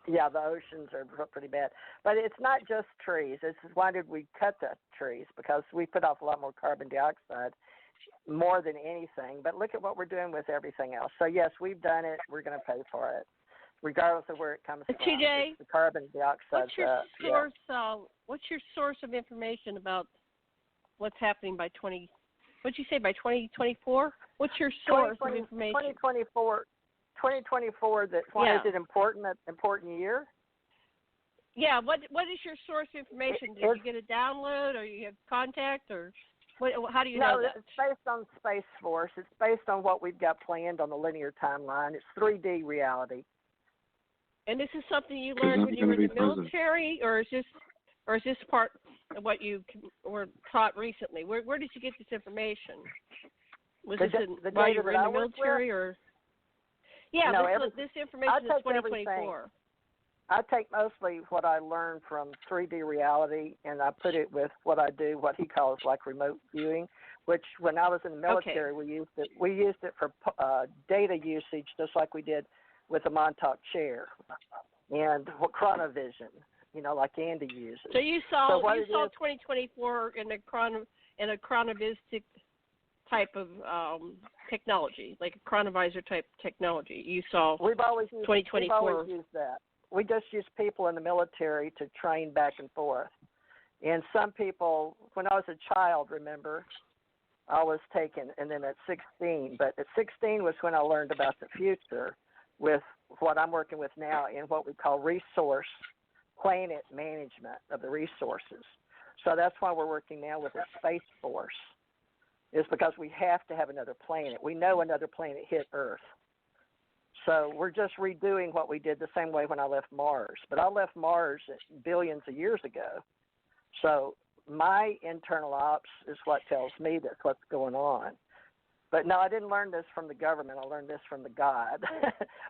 Yeah, the oceans are pretty bad. But it's not just trees. It's why did we cut the trees? Because we put off a lot more carbon dioxide, more than anything. But look at what we're doing with everything else. So, yes, we've done it. We're going to pay for it, regardless of where it comes from. TJ, it's the carbon dioxide. What's your source of information about what's happening by 20? What'd you say, by 2024? What's your source of information? 2024. That why is it important? That important year? Yeah. What is your source of information? Did you get a download, or you have contact, or how do you know that? No, it's based on Space Force. It's based on what we've got planned on the linear timeline. It's 3D reality. And this is something you learned when you were in the military, or is this part of what you were taught recently? Where did you get this information? Was this while you were in the military, or? Yeah, this information is 2024. I take mostly what I learned from 3D reality, and I put it with what I do, what he calls like remote viewing, which when I was in the military, we used it. We used it for data usage, just like we did with the Montauk chair and chronovision, like Andy uses. So you saw 2024 in a chronovistic type of technology, like a chronovisor type technology. You saw we've always used 2024. We've always used that. We just use people in the military to train back and forth. And some people, when I was a child, remember, I was taken, and then at 16. But at 16 was when I learned about the future with what I'm working with now in what we call resource planet management of the resources. So that's why we're working now with the Space Force, is because we have to have another planet. We know another planet hit Earth. So we're just redoing what we did the same way when I left Mars. But I left Mars billions of years ago. So my internal ops is what tells me that's what's going on. But no, I didn't learn this from the government. I learned this from the God.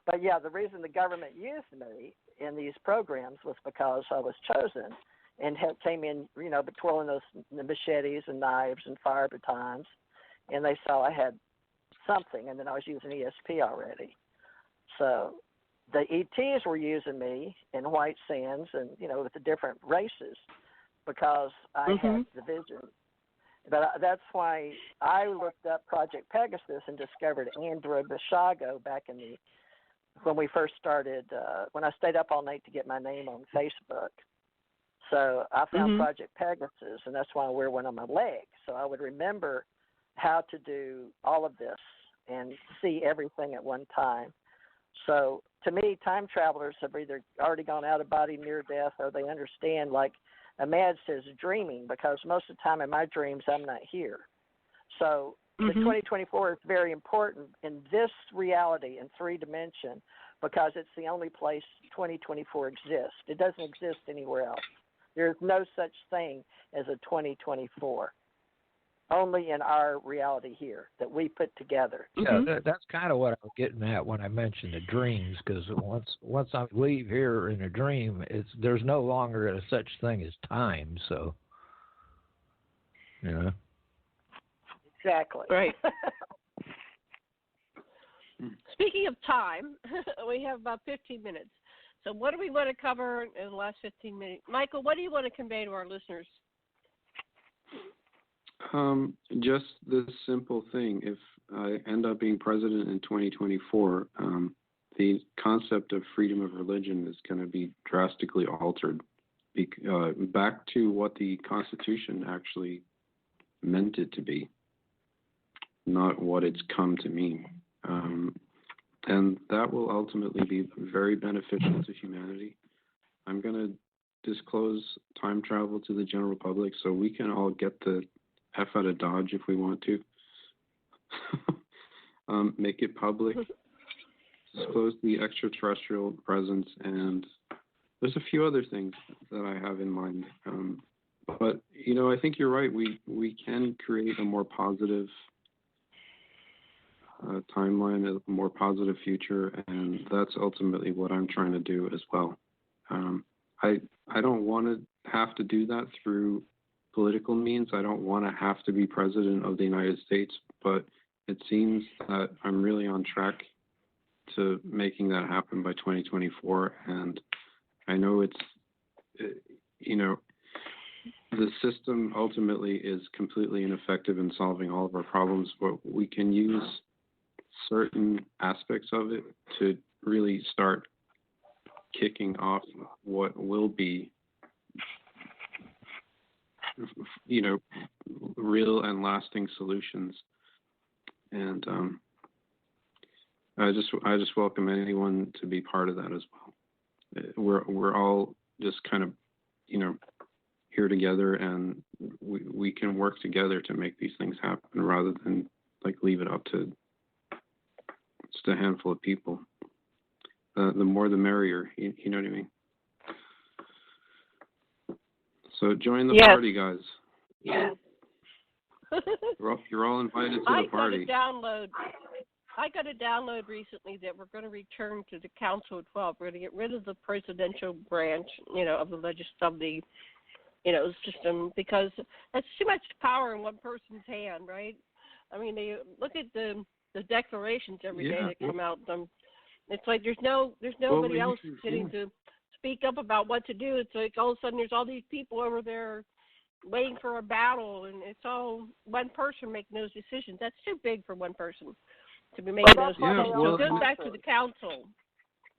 But, yeah, the reason the government used me in these programs was because I was chosen and came in, twirling those machetes and knives and fire batons. And they saw I had something, and then I was using ESP already. So the ETs were using me in White Sands and, with the different races because I had the vision. But that's why I looked up Project Pegasus and discovered Andrew Bishago back when we first started, when I stayed up all night to get my name on Facebook. So I found Project Pegasus, and that's why I wear one on my leg. So I would remember how to do all of this and see everything at one time. So to me, time travelers have either already gone out of body near death, or they understand, like Ahmad says, dreaming, because most of the time in my dreams I'm not here. So the 2024 is very important in this reality in 3 dimension because it's the only place 2024 exists. It doesn't exist anywhere else. There's no such thing as a 2024. Only in our reality here that we put together. Yeah, that's kind of what I was getting at when I mentioned the dreams, because once I leave here in a dream, there's no longer a such thing as time. So, Exactly. Right. Speaking of time, we have about 15 minutes. So what do we want to cover in the last 15 minutes? Michael, what do you want to convey to our listeners? Just this simple thing. If I end up being president in 2024, the concept of freedom of religion is going to be drastically altered back to what the Constitution actually meant it to be, not what it's come to mean. And that will ultimately be very beneficial to humanity. I'm going to disclose time travel to the general public so we can all get the F out of Dodge if we want to. Make it public, disclose the extraterrestrial presence, and there's a few other things that I have in mind. But, I think you're right. We can create a more positive timeline, a more positive future, and that's ultimately what I'm trying to do as well. I don't want to have to do that through political means. I don't want to have to be president of the United States, but it seems that I'm really on track to making that happen by 2024. And I know the system ultimately is completely ineffective in solving all of our problems, but we can use certain aspects of it to really start kicking off what will be real and lasting solutions. And I just welcome anyone to be part of that as well. We're all just kind of here together, and we can work together to make these things happen rather than leave it up to just a handful of people. The more the merrier, you know what I mean? So join the party, guys. Yeah. You're all invited to the party. I got a download recently that we're going to return to the Council of 12. We're going to get rid of the presidential branch, of the system, because that's too much power in one person's hand, right? I mean, they look at the declarations every day that come out. It's like there's nobody else getting to speak up about what to do. It's like all of a sudden there's all these people over there waiting for a battle, and it's all one person making those decisions. That's too big for one person to be making those decisions. So it goes back to the council.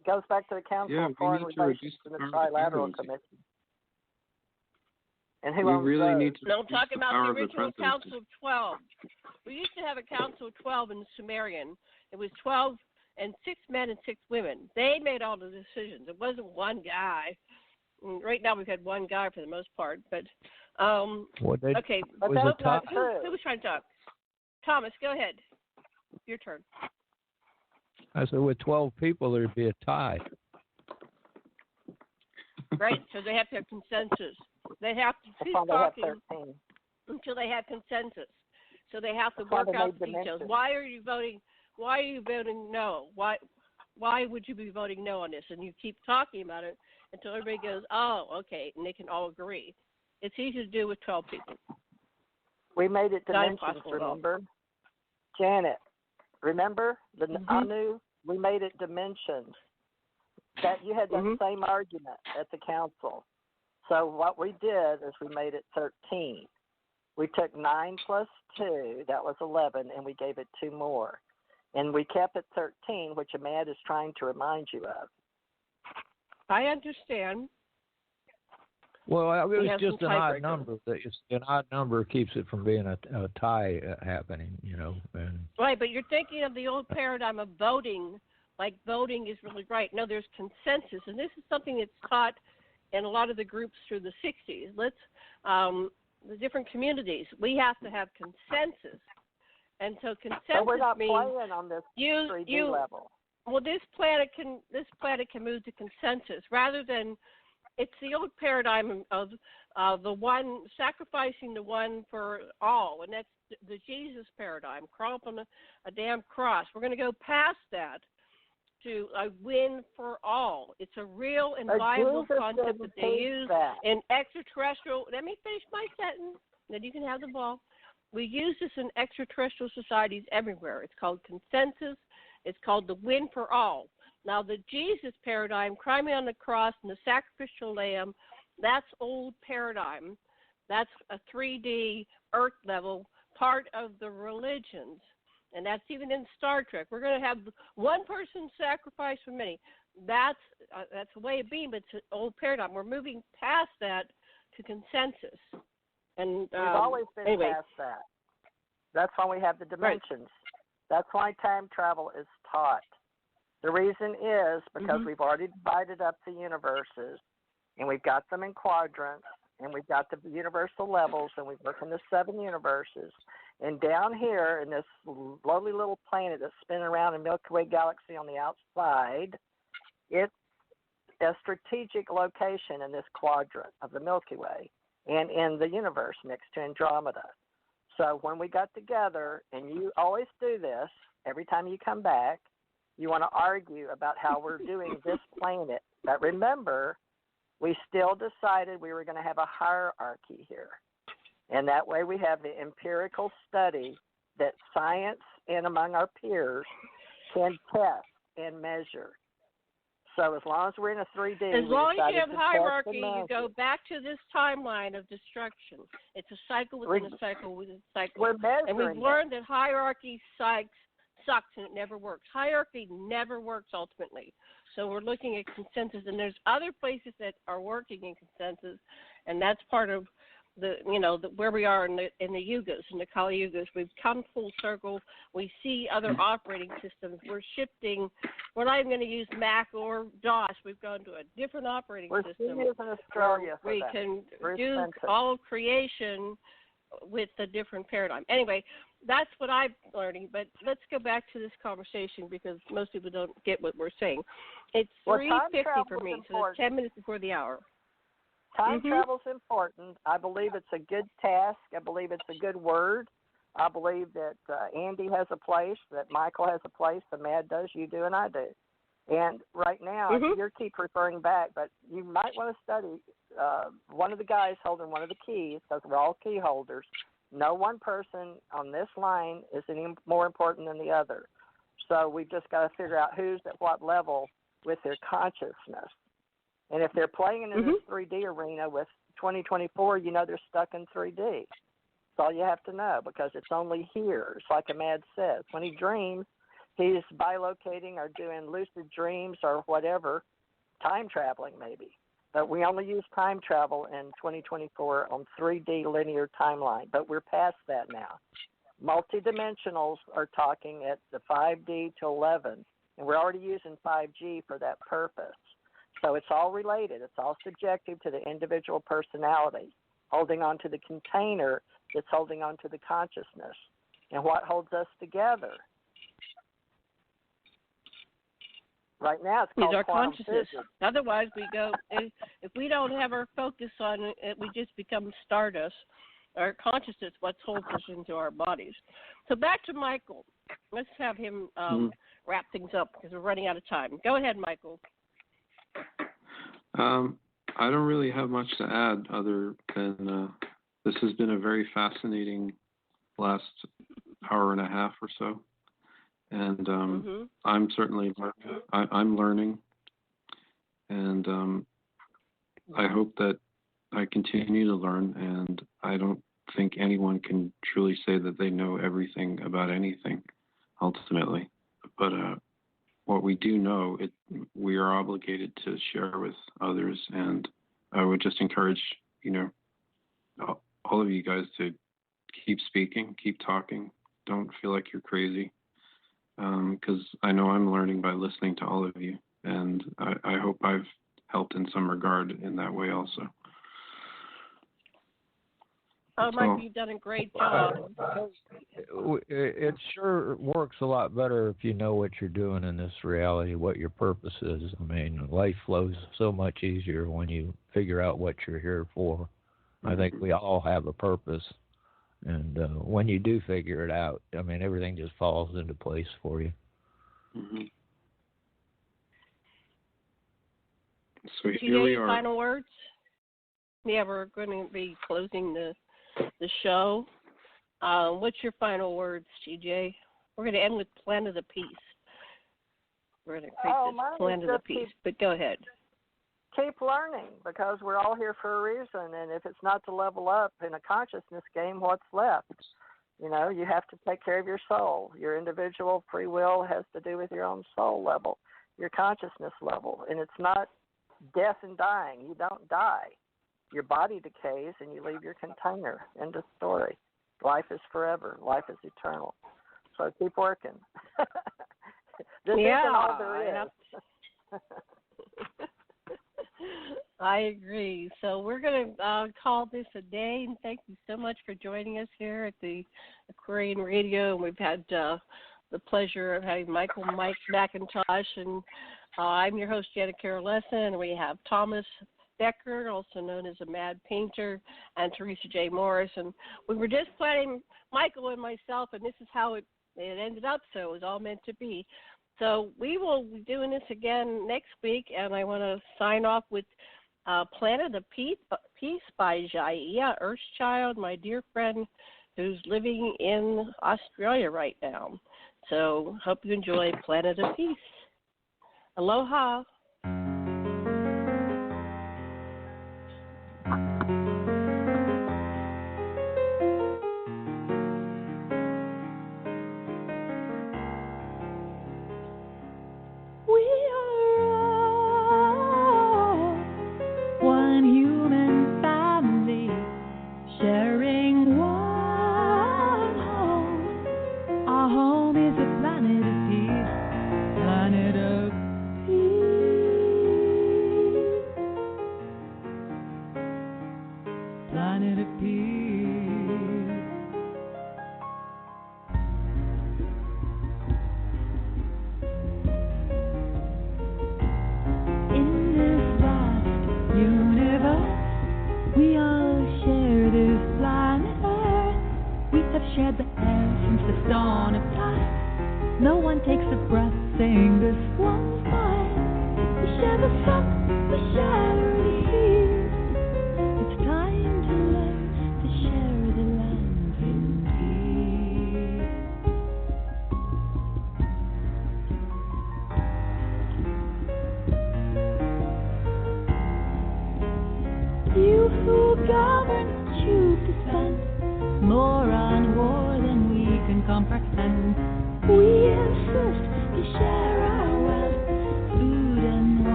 It goes back to the Council of Foreign Relations and the Trilateral Commission. And who owns those? No, I'm talking about the original Council of 12. We used to have a Council of 12 in the Sumerian. It was 12 and 6 men and 6 women. They made all the decisions. It wasn't one guy. Right now we've had one guy for the most part, but okay. But that's not true. Who was trying to talk? Thomas, go ahead. Your turn. I said with 12 people there'd be a tie. Right, so they have to have consensus. They have to keep talking until they have consensus. So they have to work out the details. Why are you voting no? Why would you be voting no on this? And you keep talking about it until everybody goes, oh, okay, and they can all agree. It's easy to do with 12 people. We made it dimensions, remember? Janet, remember the Anu? We made it dimensions. That you had that same argument at the council. So what we did is we made it 13. We took 9 plus 2, that was 11, and we gave it 2 more. And we kept it 13, which Amanda is trying to remind you of. I understand. Well, it was just an odd number. An odd number keeps it from being a tie happening, And right, but you're thinking of the old paradigm of voting, like voting is really right. No, there's consensus, and this is something that's taught in a lot of the groups through the 60s. The different communities, we have to have consensus. And so consensus means we're not playing on this 3D level. Well, this planet can move to consensus rather than it's the old paradigm of the one sacrificing the one for all, and that's the Jesus paradigm. Crawl up on a damn cross. We're going to go past that to a win for all. It's a real and viable concept that they use in extraterrestrial. Let me finish my sentence, then you can have the ball. We use this in extraterrestrial societies everywhere. It's called consensus. It's called the win for all. Now, the Jesus paradigm, climbing on the cross and the sacrificial lamb, that's old paradigm. That's a 3D Earth level part of the religions. And that's even in Star Trek. We're going to have one person sacrifice for many. That's a way of being, but it's an old paradigm. We're moving past that to consensus. And we've always been past that. That's why we have the dimensions. Right. That's why time travel is taught. The reason is because we've already divided up the universes, and we've got them in quadrants, and we've got the universal levels, and we work in the 7 universes. And down here in this lovely little planet that's spinning around in Milky Way galaxy on the outside, it's a strategic location in this quadrant of the Milky Way and in the universe next to Andromeda. So when we got together, and you always do this, every time you come back, you want to argue about how we're doing this planet. But remember, we still decided we were going to have a hierarchy here. And that way we have the empirical study that science and among our peers can test and measure. So as long as we're in a 3D, as long as you have hierarchy, you go back to this timeline of destruction. It's a cycle within a cycle within a cycle. And we've learned that hierarchy sucks and it never works. Hierarchy never works ultimately. So we're looking at consensus, and there's other places that are working in consensus, and that's part of where we are in the yugas, in the Kali yugas. We've come full circle. We see other operating systems. We're shifting. We're not even going to use Mac or DOS. We've gone to a different operating system. We're using Australia for we that. can do all of creation with a different paradigm. Anyway, that's what I'm learning. But let's go back to this conversation because most people don't get what we're saying. It's 3:50 for me, so it's 10 minutes before the hour. Time travel is important. I believe it's a good task. I believe it's a good word. I believe that Andy has a place, that Michael has a place, the Mad does, you do, and I do. And right now, you keep referring back, but you might want to study one of the guys holding one of the keys, because we're all key holders. No one person on this line is any more important than the other. So we've just got to figure out who's at what level with their consciousness. And if they're playing in this 3D arena with 2024, they're stuck in 3D. That's all you have to know, because it's only here. It's like Ahmad says. When he dreams, he's bilocating or doing lucid dreams or whatever, time traveling maybe. But we only use time travel in 2024 on 3D linear timeline. But we're past that now. Multidimensionals are talking at the 5D to 11, and we're already using 5G for that purpose. So it's all related. It's all subjective to the individual personality, holding on to the container that's holding on to the consciousness. And what holds us together? Right now it's called our consciousness. Physics. Otherwise we go, if we don't have our focus on it, we just become stardust. Our consciousness, what holds us into our bodies. So back to Michael. Let's have him wrap things up because we're running out of time. Go ahead, Michael. I don't really have much to add other than this has been a very fascinating last hour and a half or so, and I'm certainly I'm learning, and I hope that I continue to learn, and I don't think anyone can truly say that they know everything about anything ultimately, but what we do know, we are obligated to share with others, and I would just encourage, all of you guys to keep speaking, keep talking. Don't feel like you're crazy, because I know I'm learning by listening to all of you, and I hope I've helped in some regard in that way also. Oh, Mike, you've done a great job. It sure works a lot better if you know what you're doing in this reality, what your purpose is. I mean, life flows so much easier when you figure out what you're here for. I think we all have a purpose. And when you do figure it out, I mean, everything just falls into place for you. So here we are. Final words? Yeah, we're going to be closing the show. What's your final words, TJ? We're going to end with Plan of the Peace. We're going to create this Plan of the Peace, but go ahead. keep learning, because we're all here for a reason. And if it's not to level up in a consciousness game, what's left? You know, you have to take care of your soul. Your individual free will has to do with your own soul level, your consciousness level. And it's not death and dying. You don't die. Your body decays and you leave your container. End of story. Life is forever. Life is eternal. So keep working. This isn't all there is. I agree. So we're going to call this a day, and thank you so much for joining us here at the Aquarian Radio. And we've had the pleasure of having Mike Macintosh, and I'm your host, Janet Carol Lessin, and we have Thomas Becker, also known as a Mad Painter, and Theresa J. Morris. And we were just planning, Michael and myself, and this is how it ended up, so it was all meant to be. So we will be doing this again next week, and I want to sign off with Planet of Peace by Jaiya Earthchild, my dear friend who's living in Australia right now. So hope you enjoy Planet of Peace. Aloha.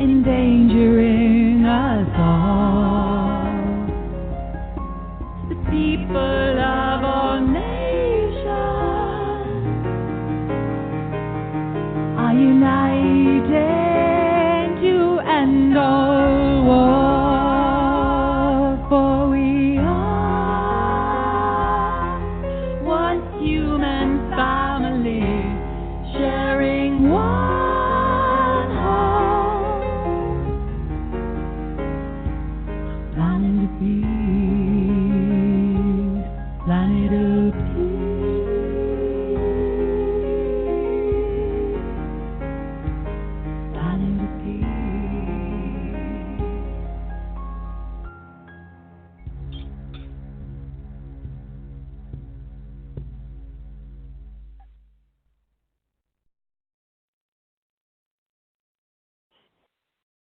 Endangering us all.